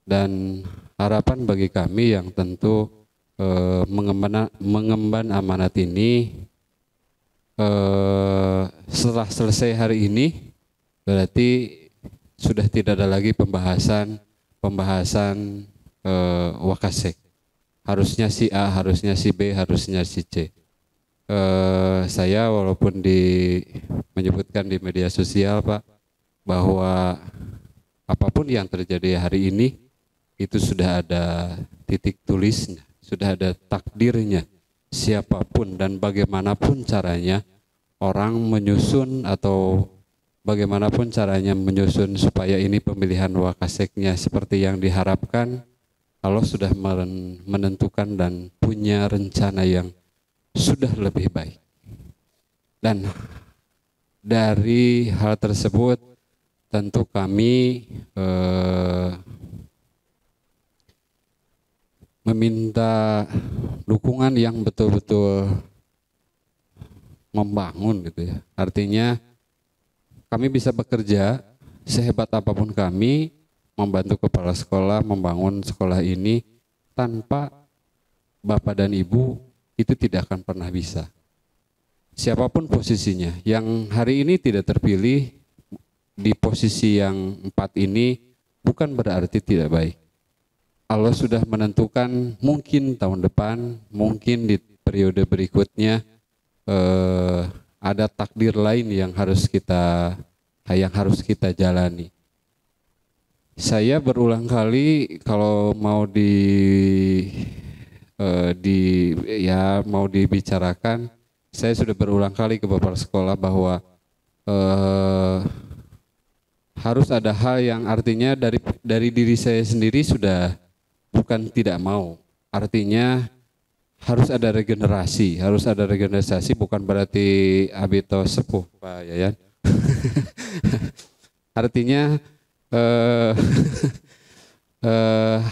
dan harapan bagi kami yang tentu mengemban amanat ini setelah selesai hari ini berarti sudah tidak ada lagi pembahasan Wakasek. Harusnya si A, harusnya si B, harusnya si C. Saya walaupun menyebutkan di media sosial Pak bahwa apapun yang terjadi hari ini itu sudah ada titik tulisnya, sudah ada takdirnya. Siapapun dan bagaimanapun caranya orang menyusun atau bagaimanapun caranya menyusun supaya ini pemilihan Wakaseknya seperti yang diharapkan, Allah sudah menentukan dan punya rencana yang sudah lebih baik. Dan dari hal tersebut tentu kami meminta dukungan yang betul-betul membangun gitu ya. Artinya kami bisa bekerja sehebat apapun kami, membantu kepala sekolah membangun sekolah ini, tanpa Bapak dan Ibu itu tidak akan pernah bisa. Siapapun posisinya, yang hari ini tidak terpilih di posisi yang 4 ini bukan berarti tidak baik. Allah sudah menentukan mungkin tahun depan, mungkin di periode berikutnya ada takdir lain yang harus kita jalani. Saya berulang kali kalau mau mau dibicarakan, saya sudah berulang kali ke Bapak Sekolah bahwa harus ada hal yang artinya dari diri saya sendiri sudah bukan tidak mau. Artinya harus ada regenerasi, bukan berarti abito sepuh Pak Yayan. Artinya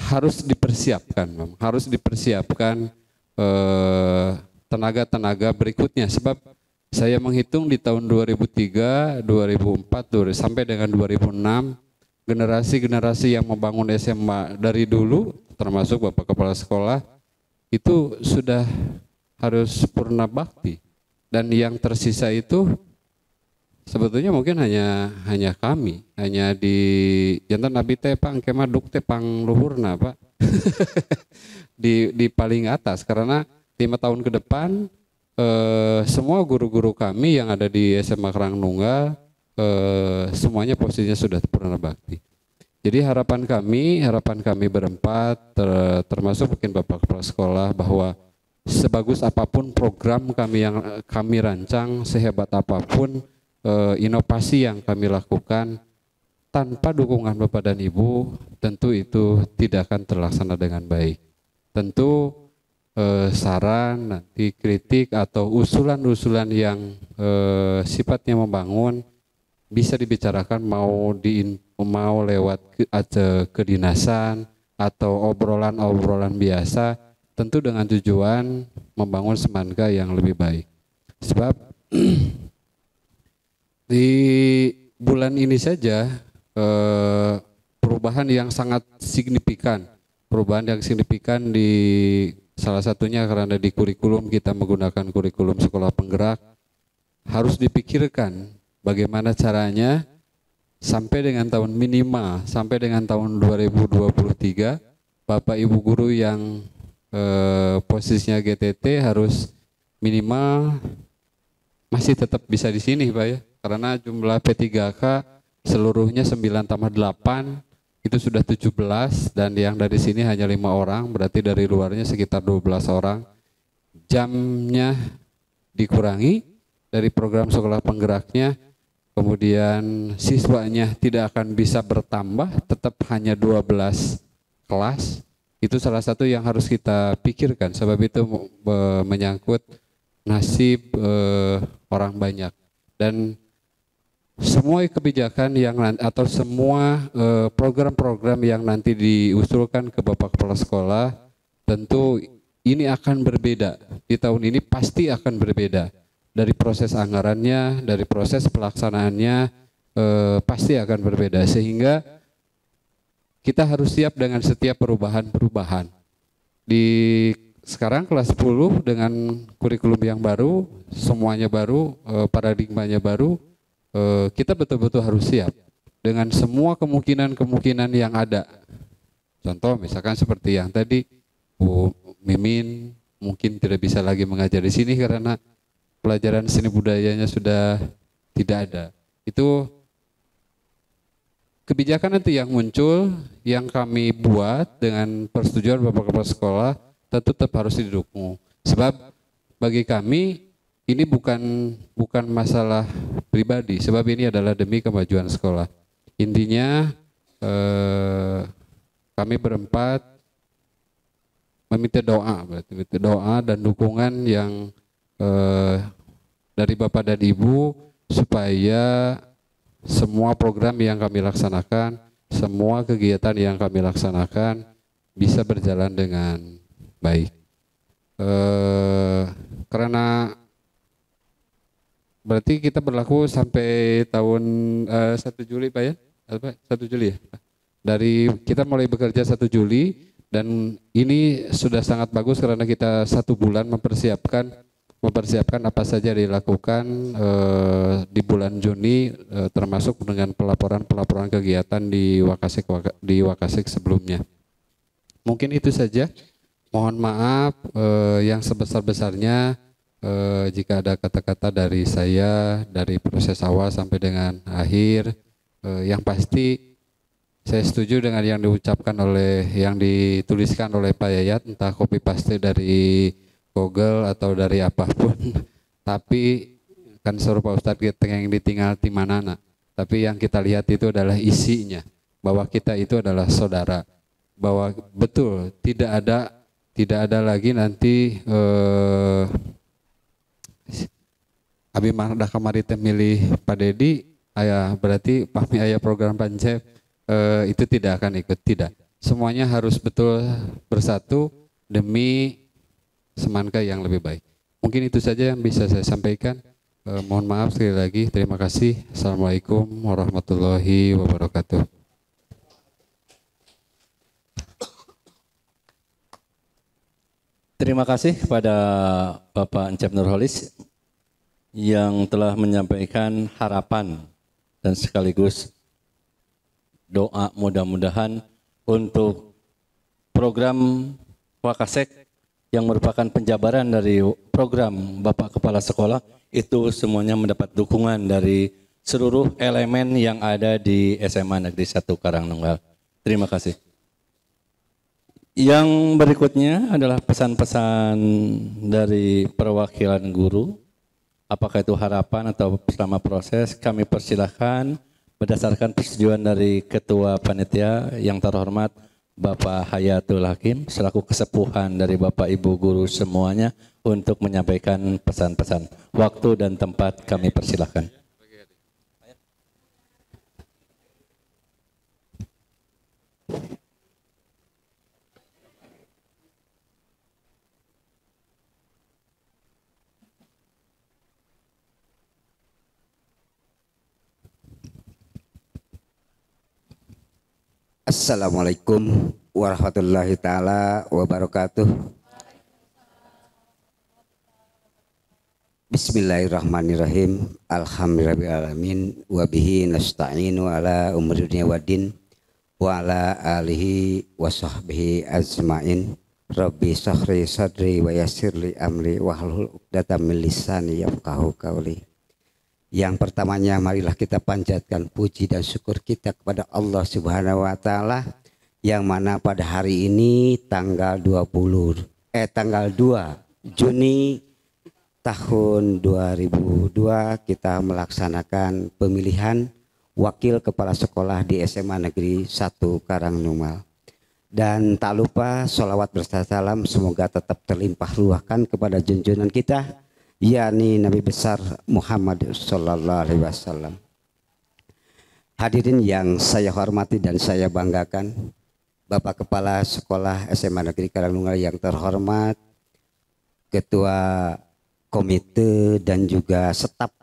harus dipersiapkan tenaga-tenaga berikutnya. Sebab saya menghitung di tahun 2003, 2004 sampai dengan 2006, generasi-generasi yang membangun SMA dari dulu, termasuk Bapak Kepala Sekolah, itu sudah harus purna bakti, dan yang tersisa itu sebetulnya mungkin hanya kami, hanya di jantan nabi teh pang kemaduk teh pang luhurna Pak. di paling atas, karena 5 tahun ke depan semua guru-guru kami yang ada di SMA Karangnunggal semuanya posisinya sudah purna bakti. Jadi harapan kami berempat, termasuk mungkin Bapak Kepala Sekolah, bahwa sebagus apapun program kami yang kami rancang, sehebat apapun inovasi yang kami lakukan, tanpa dukungan Bapak dan Ibu, tentu itu tidak akan terlaksana dengan baik. Tentu saran, nanti kritik atau usulan-usulan yang sifatnya membangun bisa dibicarakan mau lewat kedinasan atau obrolan-obrolan biasa, tentu dengan tujuan membangun semangka yang lebih baik. Sebab di bulan ini saja perubahan yang sangat signifikan, di salah satunya karena di kurikulum kita menggunakan kurikulum sekolah penggerak, harus dipikirkan bagaimana caranya sampai dengan tahun 2023 Bapak Ibu guru yang posisinya GTT harus minimal masih tetap bisa di sini Pak ya, karena jumlah P3K seluruhnya 9 tambah 8 itu sudah 17 dan yang dari sini hanya 5 orang, berarti dari luarnya sekitar 12 orang. Jamnya dikurangi dari program sekolah penggeraknya, kemudian siswanya tidak akan bisa bertambah, tetap hanya 12 kelas. Itu salah satu yang harus kita pikirkan, sebab itu menyangkut nasib orang banyak. Dan semua kebijakan yang atau semua program-program yang nanti diusulkan ke Bapak Kepala Sekolah, tentu ini akan berbeda. Di tahun ini pasti akan berbeda. Dari proses anggarannya, dari proses pelaksanaannya pasti akan berbeda. Sehingga kita harus siap dengan setiap perubahan-perubahan. Di sekarang kelas 10 dengan kurikulum yang baru, semuanya baru, paradigmanya baru, kita betul-betul harus siap dengan semua kemungkinan-kemungkinan yang ada. Contoh misalkan seperti yang tadi, Bu Mimin mungkin tidak bisa lagi mengajar di sini karena pelajaran seni budayanya sudah tidak ada. Itu kebijakan nanti yang muncul, yang kami buat dengan persetujuan Bapak Kepala Sekolah, tentu tetap harus didukung. Sebab bagi kami ini bukan masalah pribadi, sebab ini adalah demi kemajuan sekolah. Intinya kami berempat meminta doa dan dukungan yang dari Bapak dan Ibu supaya semua program yang kami laksanakan, semua kegiatan yang kami laksanakan bisa berjalan dengan baik. Karena berarti kita berlaku sampai tahun 1 Juli Pak ya? 1 Juli ya? Dari kita mulai bekerja 1 Juli dan ini sudah sangat bagus karena kita 1 bulan mempersiapkan apa saja dilakukan di bulan Juni, termasuk dengan pelaporan kegiatan di Wakasek sebelumnya. Mungkin itu saja. Mohon maaf yang sebesar-besarnya jika ada kata-kata dari saya dari proses awal sampai dengan akhir. Yang pasti saya setuju dengan yang dituliskan oleh Pak Yayat, entah copy paste dari Google atau dari apapun, tapi kan suruh Pak Ustadz kita yang ditinggal di mana, tapi yang kita lihat itu adalah isinya, bahwa kita itu adalah saudara, bahwa betul tidak ada lagi nanti abi mardah kamari teh milih Pak Dedi, ayah berarti pami ayah program Pancep itu tidak akan ikut, tidak. Semuanya harus betul bersatu demi Semangka yang lebih baik. Mungkin itu saja yang bisa saya sampaikan. Mohon maaf sekali lagi. Terima kasih. Assalamualaikum warahmatullahi wabarakatuh. Terima kasih kepada Bapak Encep Nurholis yang telah menyampaikan harapan dan sekaligus doa mudah-mudahan untuk program Wakasek yang merupakan penjabaran dari program Bapak Kepala Sekolah, itu semuanya mendapat dukungan dari seluruh elemen yang ada di SMA Negeri 1 Karangnunggal. Terima kasih. Yang berikutnya adalah pesan-pesan dari perwakilan guru. Apakah itu harapan atau selama proses, kami persilahkan berdasarkan persetujuan dari Ketua Panitia yang terhormat Bapak Hayatul Hakim selaku kesepuhan dari Bapak Ibu guru semuanya untuk menyampaikan pesan-pesan. Waktu dan tempat kami persilahkan. Assalamualaikum warahmatullahi taala wabarakatuh. Bismillahirrahmanirrahim. Alhamdulillahirrahmanirrahim. Wabihi nasta'inu ala umri dunia waddin. Wa ala alihi wa sahbihi azma'in. Rabbi sahri sadri wa yassirli amri wahlul 'uqdatam min lisani yafqahu qawli. Yang pertamanya marilah kita panjatkan puji dan syukur kita kepada Allah Subhanahu wa taala yang mana pada hari ini tanggal 2 Juni tahun 2002 kita melaksanakan pemilihan wakil kepala sekolah di SMA Negeri 1 Karangnumal. Dan tak lupa sholawat berserta salam semoga tetap terlimpah ruahkan kepada junjungan kita, yakni Nabi besar Muhammad sallallahu alaihi wasallam. Hadirin yang saya hormati dan saya banggakan, Bapak Kepala Sekolah SMA Negeri Karangnumal yang terhormat, Ketua Komite dan juga staf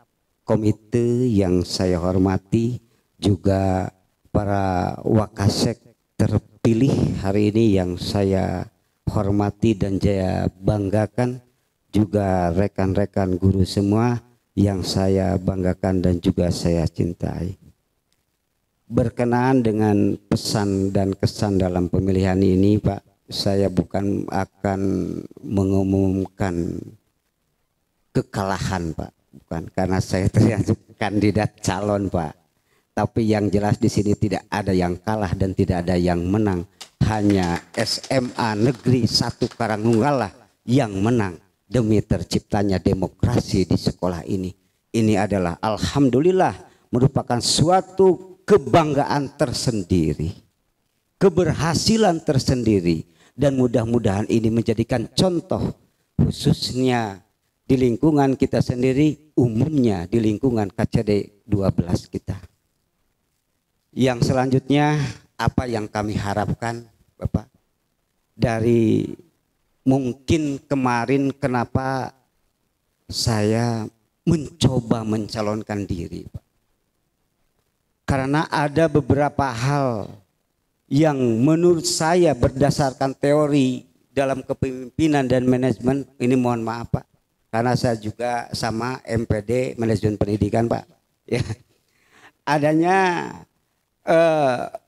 komite yang saya hormati, juga para wakasek terpilih hari ini yang saya hormati dan saya banggakan, juga rekan-rekan guru semua yang saya banggakan dan juga saya cintai. Berkenaan dengan pesan dan kesan dalam pemilihan ini, Pak, saya bukan akan mengumumkan kekalahan, Pak, bukan, karena saya termasuk kandidat calon, Pak. Tapi yang jelas di sini tidak ada yang kalah dan tidak ada yang menang. Hanya SMA Negeri 1 Karangnumal lah yang menang demi terciptanya demokrasi di sekolah ini. Ini adalah alhamdulillah merupakan suatu kebanggaan tersendiri, keberhasilan tersendiri, dan mudah-mudahan ini menjadikan contoh khususnya di lingkungan kita sendiri, umumnya di lingkungan KCD 12 kita. Yang selanjutnya apa yang kami harapkan, Bapak, dari mungkin kemarin kenapa saya mencoba mencalonkan diri, Pak. Karena ada beberapa hal yang menurut saya berdasarkan teori dalam kepemimpinan dan manajemen, ini mohon maaf, Pak, karena saya juga sama MPD manajemen pendidikan, Pak, ya, adanya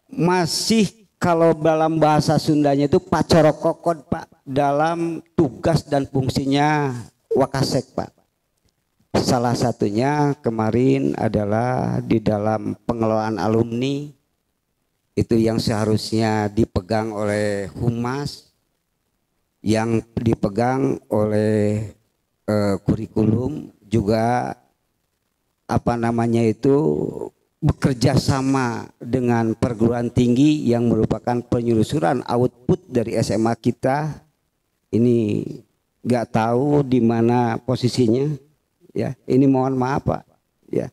masih kalau dalam bahasa Sundanya itu pacorokokod, Pak, dalam tugas dan fungsinya wakasek, Pak. Salah satunya kemarin adalah di dalam pengelolaan alumni, itu yang seharusnya dipegang oleh humas, yang dipegang oleh kurikulum, juga apa namanya itu bekerja sama dengan perguruan tinggi yang merupakan penyusuran output dari SMA kita. Ini nggak tahu di mana posisinya, ya. Ini mohon maaf, Pak, ya.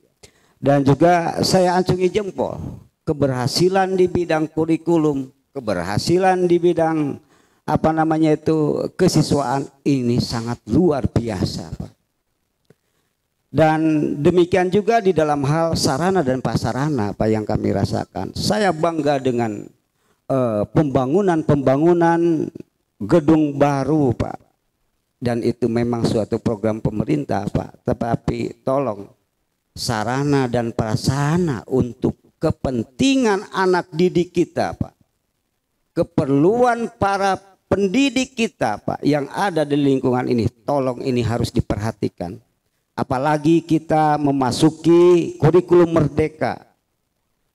Dan juga saya acungi jempol keberhasilan di bidang kurikulum, keberhasilan di bidang apa namanya itu kesiswaan, ini sangat luar biasa, Pak. Dan demikian juga di dalam hal sarana dan prasarana, apa yang kami rasakan. Saya bangga dengan pembangunan gedung baru, Pak. Dan itu memang suatu program pemerintah, Pak. Tetapi tolong sarana dan prasarana untuk kepentingan anak didik kita, Pak. Keperluan para pendidik kita, Pak, yang ada di lingkungan ini, tolong ini harus diperhatikan. Apalagi kita memasuki kurikulum merdeka,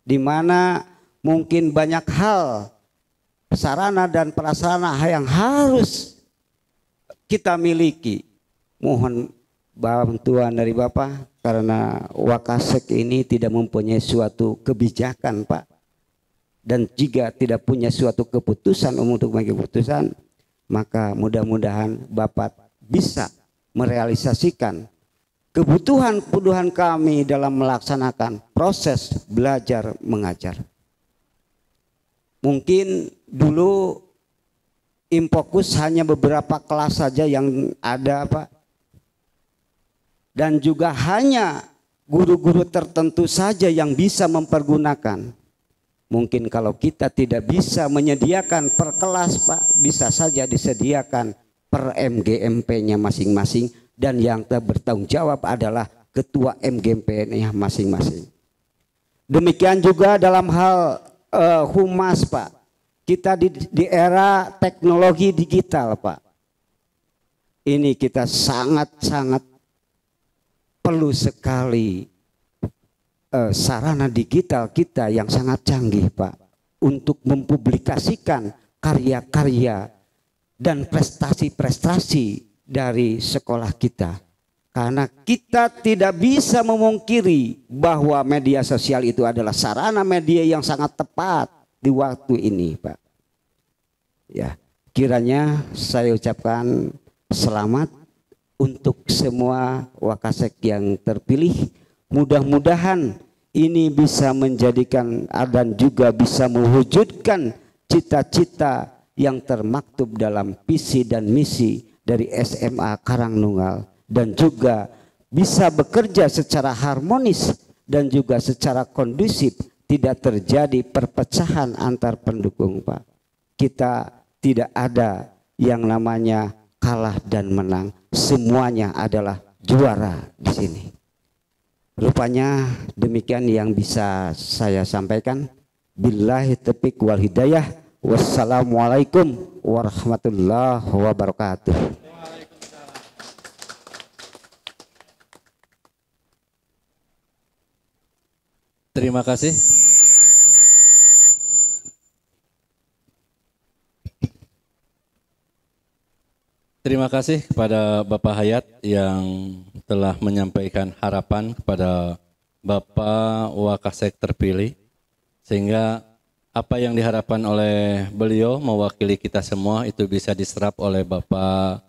di mana mungkin banyak hal sarana dan prasarana yang harus kita miliki. Mohon bantuan dari Bapak, karena wakasek ini tidak mempunyai suatu kebijakan, Pak, dan jika tidak punya suatu keputusan untuk mengambil keputusan, maka mudah-mudahan Bapak bisa merealisasikan kebutuhan kami dalam melaksanakan proses belajar mengajar. Mungkin dulu Imfokus hanya beberapa kelas saja yang ada, Pak, dan juga hanya guru-guru tertentu saja yang bisa mempergunakan. Mungkin kalau kita tidak bisa menyediakan per kelas Pak, bisa saja disediakan per MGMP-nya masing-masing, dan yang bertanggung jawab adalah ketua MGMP-nya masing-masing. Demikian juga dalam hal humas Pak, kita di era teknologi digital Pak, ini kita sangat-sangat perlu sekali sarana digital kita yang sangat canggih Pak, untuk mempublikasikan karya-karya dan prestasi-prestasi dari sekolah kita. Karena kita tidak bisa memungkiri bahwa media sosial itu adalah sarana media yang sangat tepat di waktu ini Pak. Ya, kiranya saya ucapkan selamat untuk semua Wakasek yang terpilih. Mudah-mudahan ini bisa menjadikan dan juga bisa mewujudkan cita-cita yang termaktub dalam visi dan misi dari SMA Karangnunggal, dan juga bisa bekerja secara harmonis dan juga secara kondusif, tidak terjadi perpecahan antar pendukung Pak. Kita tidak ada yang namanya kalah dan menang, semuanya adalah juara di sini. Rupanya demikian yang bisa saya sampaikan. Billahi taufiq wal hidayah. Wassalamualaikum warahmatullahi wabarakatuh. Terima kasih. Terima kasih kepada Bapak Hayat yang telah menyampaikan harapan kepada Bapak Wakasek terpilih, sehingga apa yang diharapkan oleh beliau mewakili kita semua itu bisa diserap oleh Bapak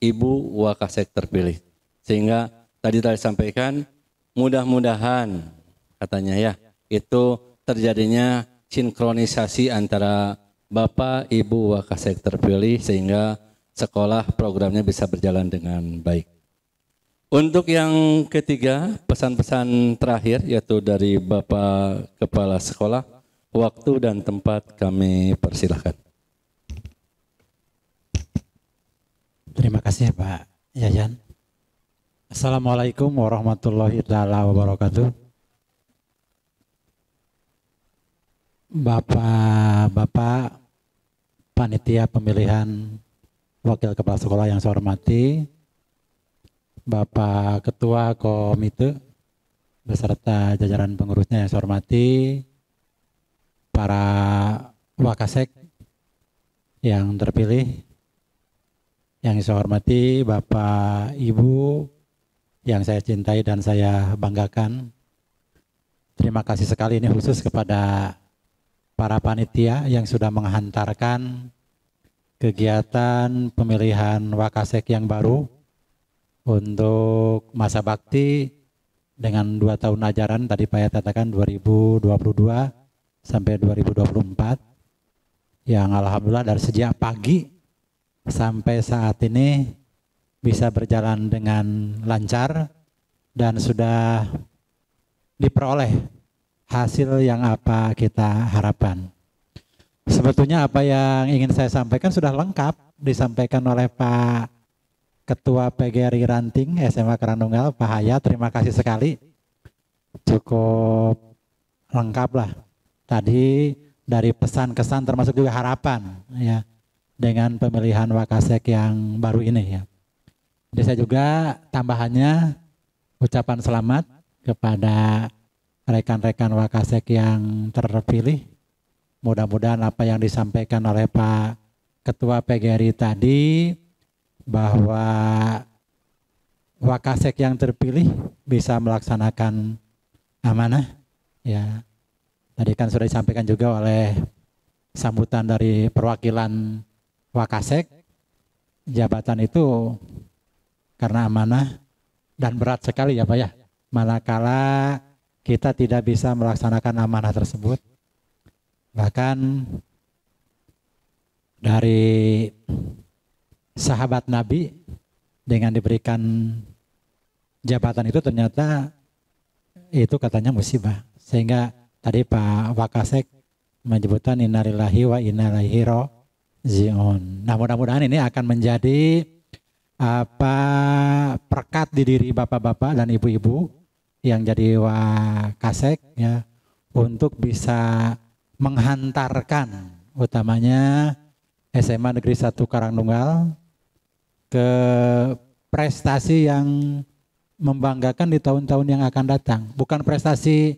Ibu Wakasek terpilih. Sehingga tadi sampaikan, mudah-mudahan katanya ya, itu terjadinya sinkronisasi antara Bapak Ibu Wakasek terpilih sehingga sekolah programnya bisa berjalan dengan baik. Untuk yang ketiga, pesan-pesan terakhir yaitu dari Bapak Kepala Sekolah, waktu dan tempat kami persilahkan. Terima kasih Pak Yayan. Assalamualaikum warahmatullahi wabarakatuh. Bapak-bapak panitia pemilihan Wakil Kepala Sekolah yang saya hormati, Bapak Ketua Komite beserta jajaran pengurusnya yang saya hormati, para Wakasek yang terpilih yang saya hormati, Bapak Ibu yang saya cintai dan saya banggakan. Terima kasih sekali ini khusus kepada para panitia yang sudah menghantarkan kegiatan pemilihan Wakasek yang baru untuk masa bakti dengan 2 tahun ajaran, tadi Pak Yat katakan 2022 sampai 2024, yang alhamdulillah dari sejak pagi sampai saat ini bisa berjalan dengan lancar dan sudah diperoleh hasil yang apa kita harapkan. Sebetulnya apa yang ingin saya sampaikan sudah lengkap disampaikan oleh Pak Ketua PGRI Ranting SMA Karangnunggal, Pak Hayat. Terima kasih sekali, cukup lengkap lah. Tadi dari pesan-kesan termasuk juga harapan ya dengan pemilihan Wakasek yang baru ini ya. Jadi saya juga tambahannya ucapan selamat kepada rekan-rekan Wakasek yang terpilih. Mudah-mudahan apa yang disampaikan oleh Pak Ketua PGRI tadi, bahwa Wakasek yang terpilih bisa melaksanakan amanah. Ya, tadi kan sudah disampaikan juga oleh sambutan dari perwakilan Wakasek, jabatan itu karena amanah dan berat sekali ya Pak ya. Manakala kita tidak bisa melaksanakan amanah tersebut. Bahkan dari sahabat Nabi dengan diberikan jabatan itu ternyata itu katanya musibah. Sehingga tadi Pak Wakasek menyebutan innalillahi wa inna ilaihi raji'un. Nah, mudah-mudahan ini akan menjadi perkat di diri bapak-bapak dan ibu-ibu yang jadi Wakasek ya, untuk bisa menghantarkan utamanya SMA Negeri 1 Karangnunggal ke prestasi yang membanggakan di tahun-tahun yang akan datang. Bukan prestasi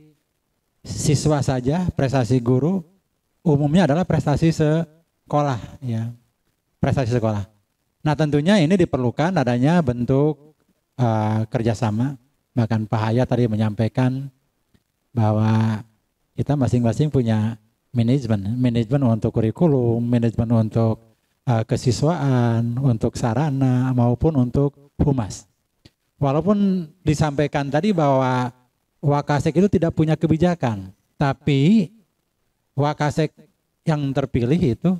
siswa saja, prestasi guru, umumnya adalah prestasi sekolah ya. Prestasi sekolah. Nah, tentunya ini diperlukan adanya bentuk kerjasama. Bahkan Pak Hayat tadi menyampaikan bahwa kita masing-masing punya manajemen untuk kurikulum, manajemen untuk kesiswaan, untuk sarana maupun untuk humas. Walaupun disampaikan tadi bahwa Wakasek itu tidak punya kebijakan, tapi Wakasek yang terpilih itu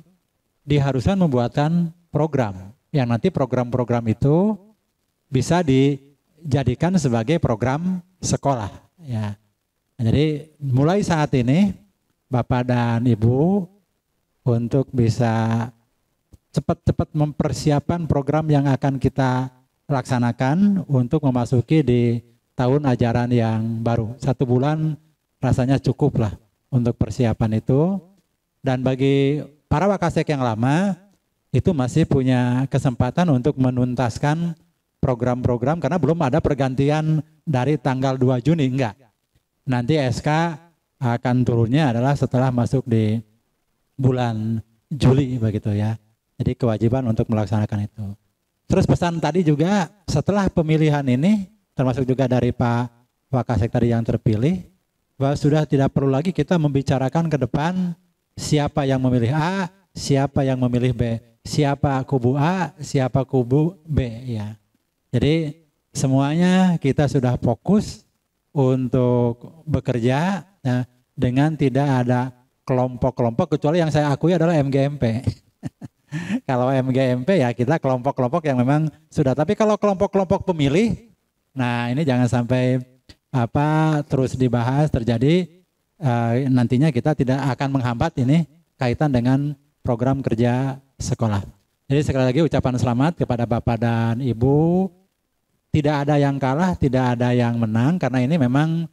diharuskan membuatkan program, yang nanti program-program itu bisa dijadikan sebagai program sekolah. Ya. Jadi mulai saat ini Bapak dan Ibu untuk bisa cepat-cepat mempersiapkan program yang akan kita laksanakan untuk memasuki di tahun ajaran yang baru. 1 bulan rasanya cukup lah untuk persiapan itu. Dan bagi para Wakasek yang lama itu masih punya kesempatan untuk menuntaskan program-program karena belum ada pergantian dari tanggal 2 Juni, enggak. Nanti SK akan turunnya adalah setelah masuk di bulan Juli begitu ya. Jadi kewajiban untuk melaksanakan itu. Terus pesan tadi juga setelah pemilihan ini termasuk juga dari Pak Wakasek tadi yang terpilih bahwa sudah tidak perlu lagi kita membicarakan ke depan siapa yang memilih A, siapa yang memilih B, siapa kubu A, siapa kubu B ya. Jadi semuanya kita sudah fokus untuk bekerja ya, dengan tidak ada kelompok-kelompok kecuali yang saya akui adalah MGMP. Kalau MGMP ya kita kelompok-kelompok yang memang sudah. Tapi kalau kelompok-kelompok pemilih, nah ini jangan sampai terus dibahas terjadi nantinya kita tidak akan menghambat ini kaitan dengan program kerja sekolah. Jadi sekali lagi ucapan selamat kepada Bapak dan Ibu. Tidak ada yang kalah, tidak ada yang menang karena ini memang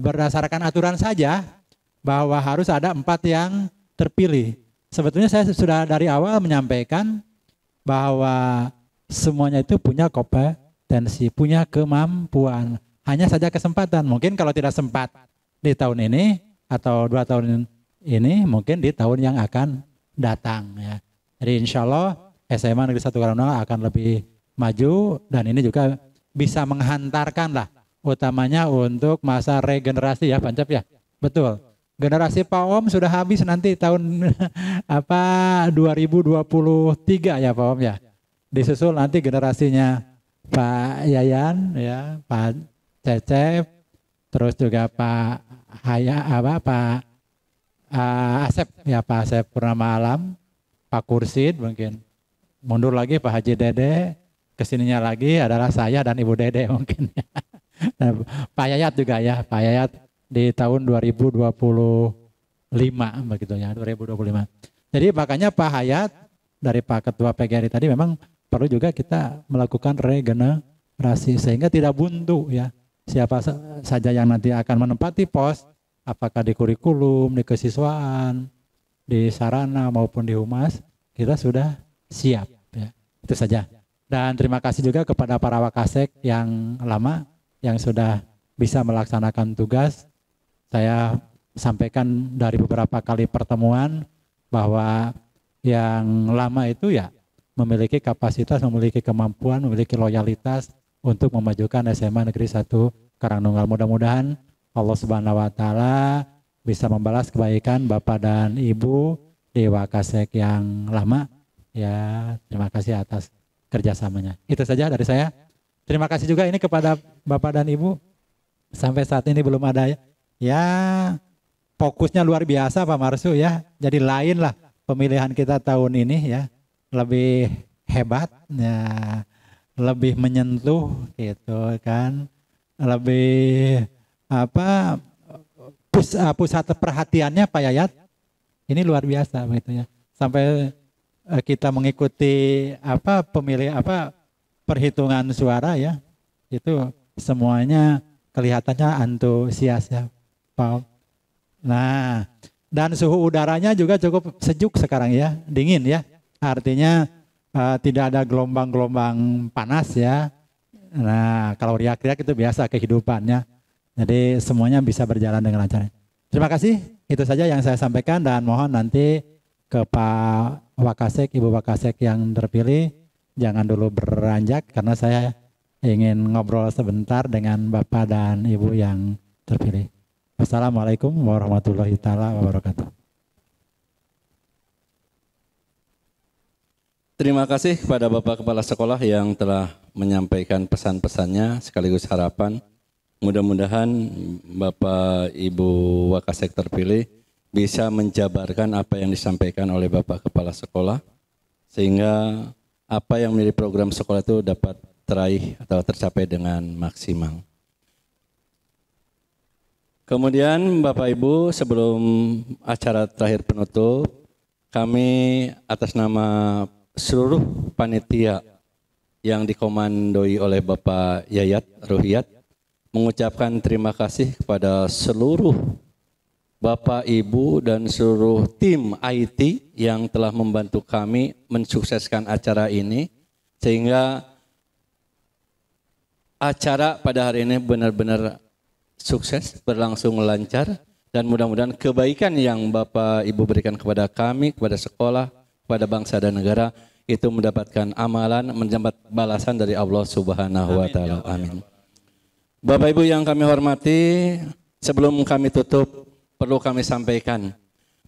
berdasarkan aturan saja bahwa harus ada 4 yang terpilih. Sebetulnya saya sudah dari awal menyampaikan bahwa semuanya itu punya kompetensi, punya kemampuan. Hanya saja kesempatan. Mungkin kalau tidak sempat di tahun ini atau 2 tahun ini, mungkin di tahun yang akan datang. Ya. Jadi insya Allah SMA Negeri 1 Karangnunggal akan lebih maju dan ini juga bisa menghantarkan lah utamanya untuk masa regenerasi ya Pak Ancap ya. Betul. Generasi Pak Om sudah habis nanti tahun 2023 ya Pak Om ya. Disusul nanti generasinya Pak Yayan ya, Pak Cecep, terus juga Pak Pak Asep ya, Pak Asep Purnama Alam, Pak Kursid mungkin. Mundur lagi Pak Haji Dede, kesininya lagi adalah saya dan Ibu Dede mungkin. Nah, Pak Yayat juga ya, Pak Yayat di tahun 2025 begitu ya, 2025. Jadi makanya Pak Hayat dari Pak Ketua PGRI tadi memang perlu juga kita melakukan regenerasi sehingga tidak buntu ya. Siapa saja yang nanti akan menempati pos, apakah di kurikulum, di kesiswaan, di sarana maupun di humas, kita sudah siap ya. Itu saja. Dan terima kasih juga kepada para Wakasek yang lama yang sudah bisa melaksanakan tugas. Saya sampaikan dari beberapa kali pertemuan bahwa yang lama itu ya memiliki kapasitas, memiliki kemampuan, memiliki loyalitas untuk memajukan SMA Negeri 1 Karangnunggal. Mudah-mudahan Allah Subhanahu wa taala bisa membalas kebaikan Bapak dan Ibu di Wakasek yang lama. Ya, terima kasih atas kerjasamanya. Itu saja dari saya. Terima kasih juga ini kepada Bapak dan Ibu. Sampai saat ini belum ada ya fokusnya luar biasa Pak Marsu ya. Jadi lain lah pemilihan kita tahun ini ya. Lebih hebat ya, lebih menyentuh gitu kan. Lebih pusat perhatiannya Pak Yayat ini luar biasa begitu ya. Sampai kita mengikuti perhitungan suara ya, itu semuanya kelihatannya antusias ya Pak. Nah, dan suhu udaranya juga cukup sejuk sekarang ya, dingin ya. Artinya tidak ada gelombang-gelombang panas ya. Nah, kalau riak-riak itu biasa kehidupannya. Jadi semuanya bisa berjalan dengan lancar. Terima kasih, itu saja yang saya sampaikan dan mohon nanti ke Pak Wakasek, Ibu Wakasek yang terpilih, jangan dulu beranjak karena saya ingin ngobrol sebentar dengan Bapak dan Ibu yang terpilih. Wassalamualaikum warahmatullahi taala wabarakatuh. Terima kasih kepada Bapak Kepala Sekolah yang telah menyampaikan pesan-pesannya sekaligus harapan. Mudah-mudahan Bapak Ibu Wakasek terpilih bisa menjabarkan apa yang disampaikan oleh Bapak Kepala Sekolah sehingga apa yang menjadi program sekolah itu dapat teraih atau tercapai dengan maksimal. Kemudian Bapak Ibu, sebelum acara terakhir penutup, kami atas nama seluruh panitia yang dikomandoi oleh Bapak Yayat Ruhiyat mengucapkan terima kasih kepada seluruh Bapak, Ibu, dan seluruh tim IT yang telah membantu kami mensukseskan acara ini sehingga acara pada hari ini benar-benar sukses, berlangsung lancar dan mudah-mudahan kebaikan yang Bapak Ibu berikan kepada kami, kepada sekolah, kepada bangsa dan negara itu mendapatkan amalan, mendapat balasan dari Allah Subhanahu wa taala. Amin. Bapak Ibu yang kami hormati, sebelum kami tutup perlu kami sampaikan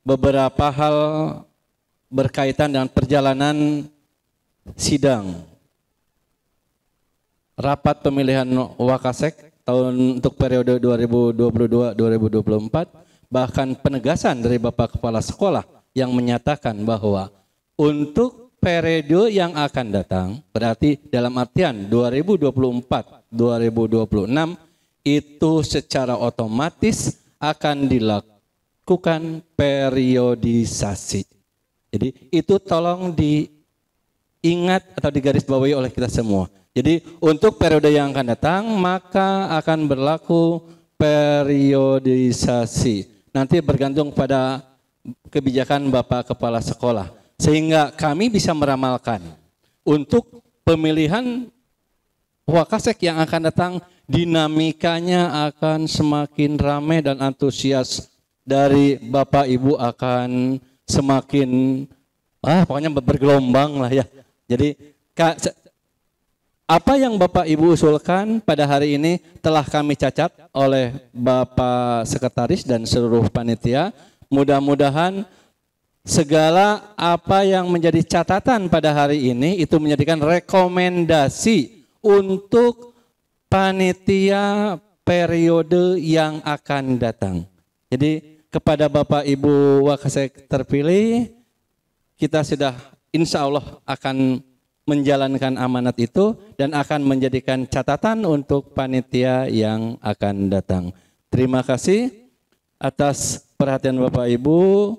beberapa hal berkaitan dengan perjalanan sidang rapat pemilihan Wakasek tahun untuk periode 2022-2024, bahkan penegasan dari Bapak Kepala Sekolah yang menyatakan bahwa untuk periode yang akan datang, berarti dalam artian 2024-2026 itu secara otomatis akan dilakukan periodisasi. Jadi itu tolong diingat atau digarisbawahi oleh kita semua. Jadi untuk periode yang akan datang maka akan berlaku periodisasi. Nanti bergantung pada kebijakan Bapak Kepala Sekolah. Sehingga kami bisa meramalkan untuk pemilihan Wakasek yang akan datang dinamikanya akan semakin ramai dan antusias dari Bapak Ibu akan semakin pokoknya bergelombang lah ya. Jadi apa yang Bapak Ibu usulkan pada hari ini telah kami cacat oleh Bapak Sekretaris dan seluruh panitia. Mudah-mudahan segala apa yang menjadi catatan pada hari ini itu menjadikan rekomendasi untuk panitia periode yang akan datang. Jadi kepada Bapak Ibu Wakasek terpilih, kita sudah insya Allah akan menjalankan amanat itu dan akan menjadikan catatan untuk panitia yang akan datang. Terima kasih atas perhatian Bapak Ibu.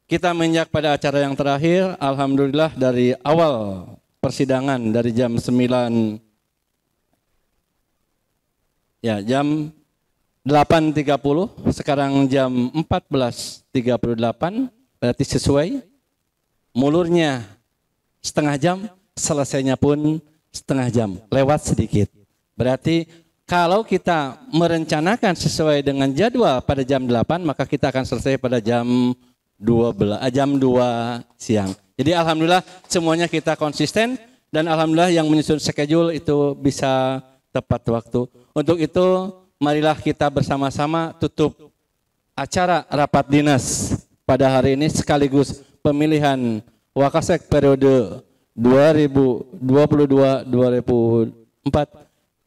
Kita menginjak pada acara yang terakhir, alhamdulillah dari awal persidangan dari jam 9 ya jam 8.30 sekarang jam 14.38 berarti sesuai. Mulurnya setengah jam, selesainya pun setengah jam, lewat sedikit. Berarti kalau kita merencanakan sesuai dengan jadwal pada jam 8 maka kita akan selesai pada jam 2 siang. Jadi alhamdulillah semuanya kita konsisten dan alhamdulillah yang menyusun schedule itu bisa tepat waktu. Untuk itu marilah kita bersama-sama tutup acara rapat dinas pada hari ini sekaligus pemilihan Wakasek periode 2022-2024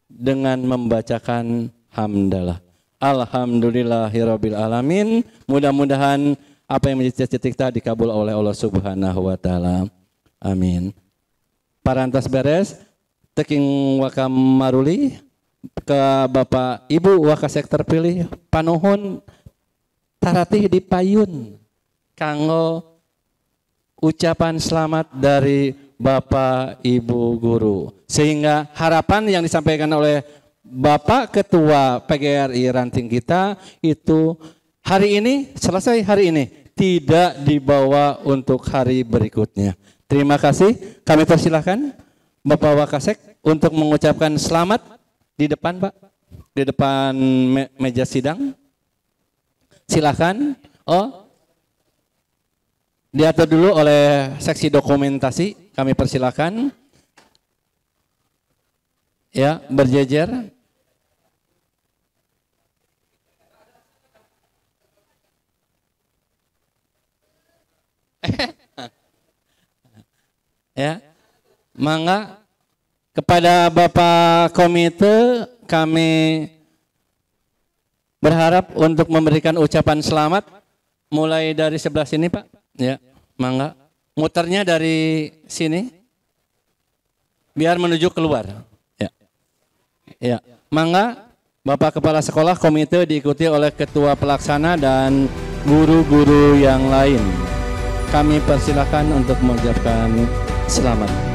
dengan membacakan hamdalah. Alhamdulillahirabbil alamin. Mudah-mudahan apa yang menjadi cita-cita kita dikabul oleh Allah Subhanahu wa taala. Amin. Parantos beres, teking wakam maruli, ke Bapak Ibu Wakasek terpilih panuhun taratih dipayun kanggo ucapan selamat dari Bapak Ibu guru. Sehingga harapan yang disampaikan oleh Bapak Ketua PGRI ranting kita itu hari ini, selesai hari ini, tidak dibawa untuk hari berikutnya. Terima kasih. Kami persilahkan Bapak Wakasek untuk mengucapkan selamat di depan, Pak. Di depan meja sidang. Silakan. Oh, diatur dulu oleh seksi dokumentasi. Kami persilakan. Ya, berjejer. Ya, mangga kepada Bapak Komite kami berharap untuk memberikan ucapan selamat mulai dari sebelah sini, Pak. Ya, mangga. Muternya dari sini biar menuju keluar. Ya. Ya, mangga Bapak Kepala Sekolah Komite diikuti oleh Ketua Pelaksana dan guru-guru yang lain. Kami persilakan untuk mengucapkan selamat. Selamat.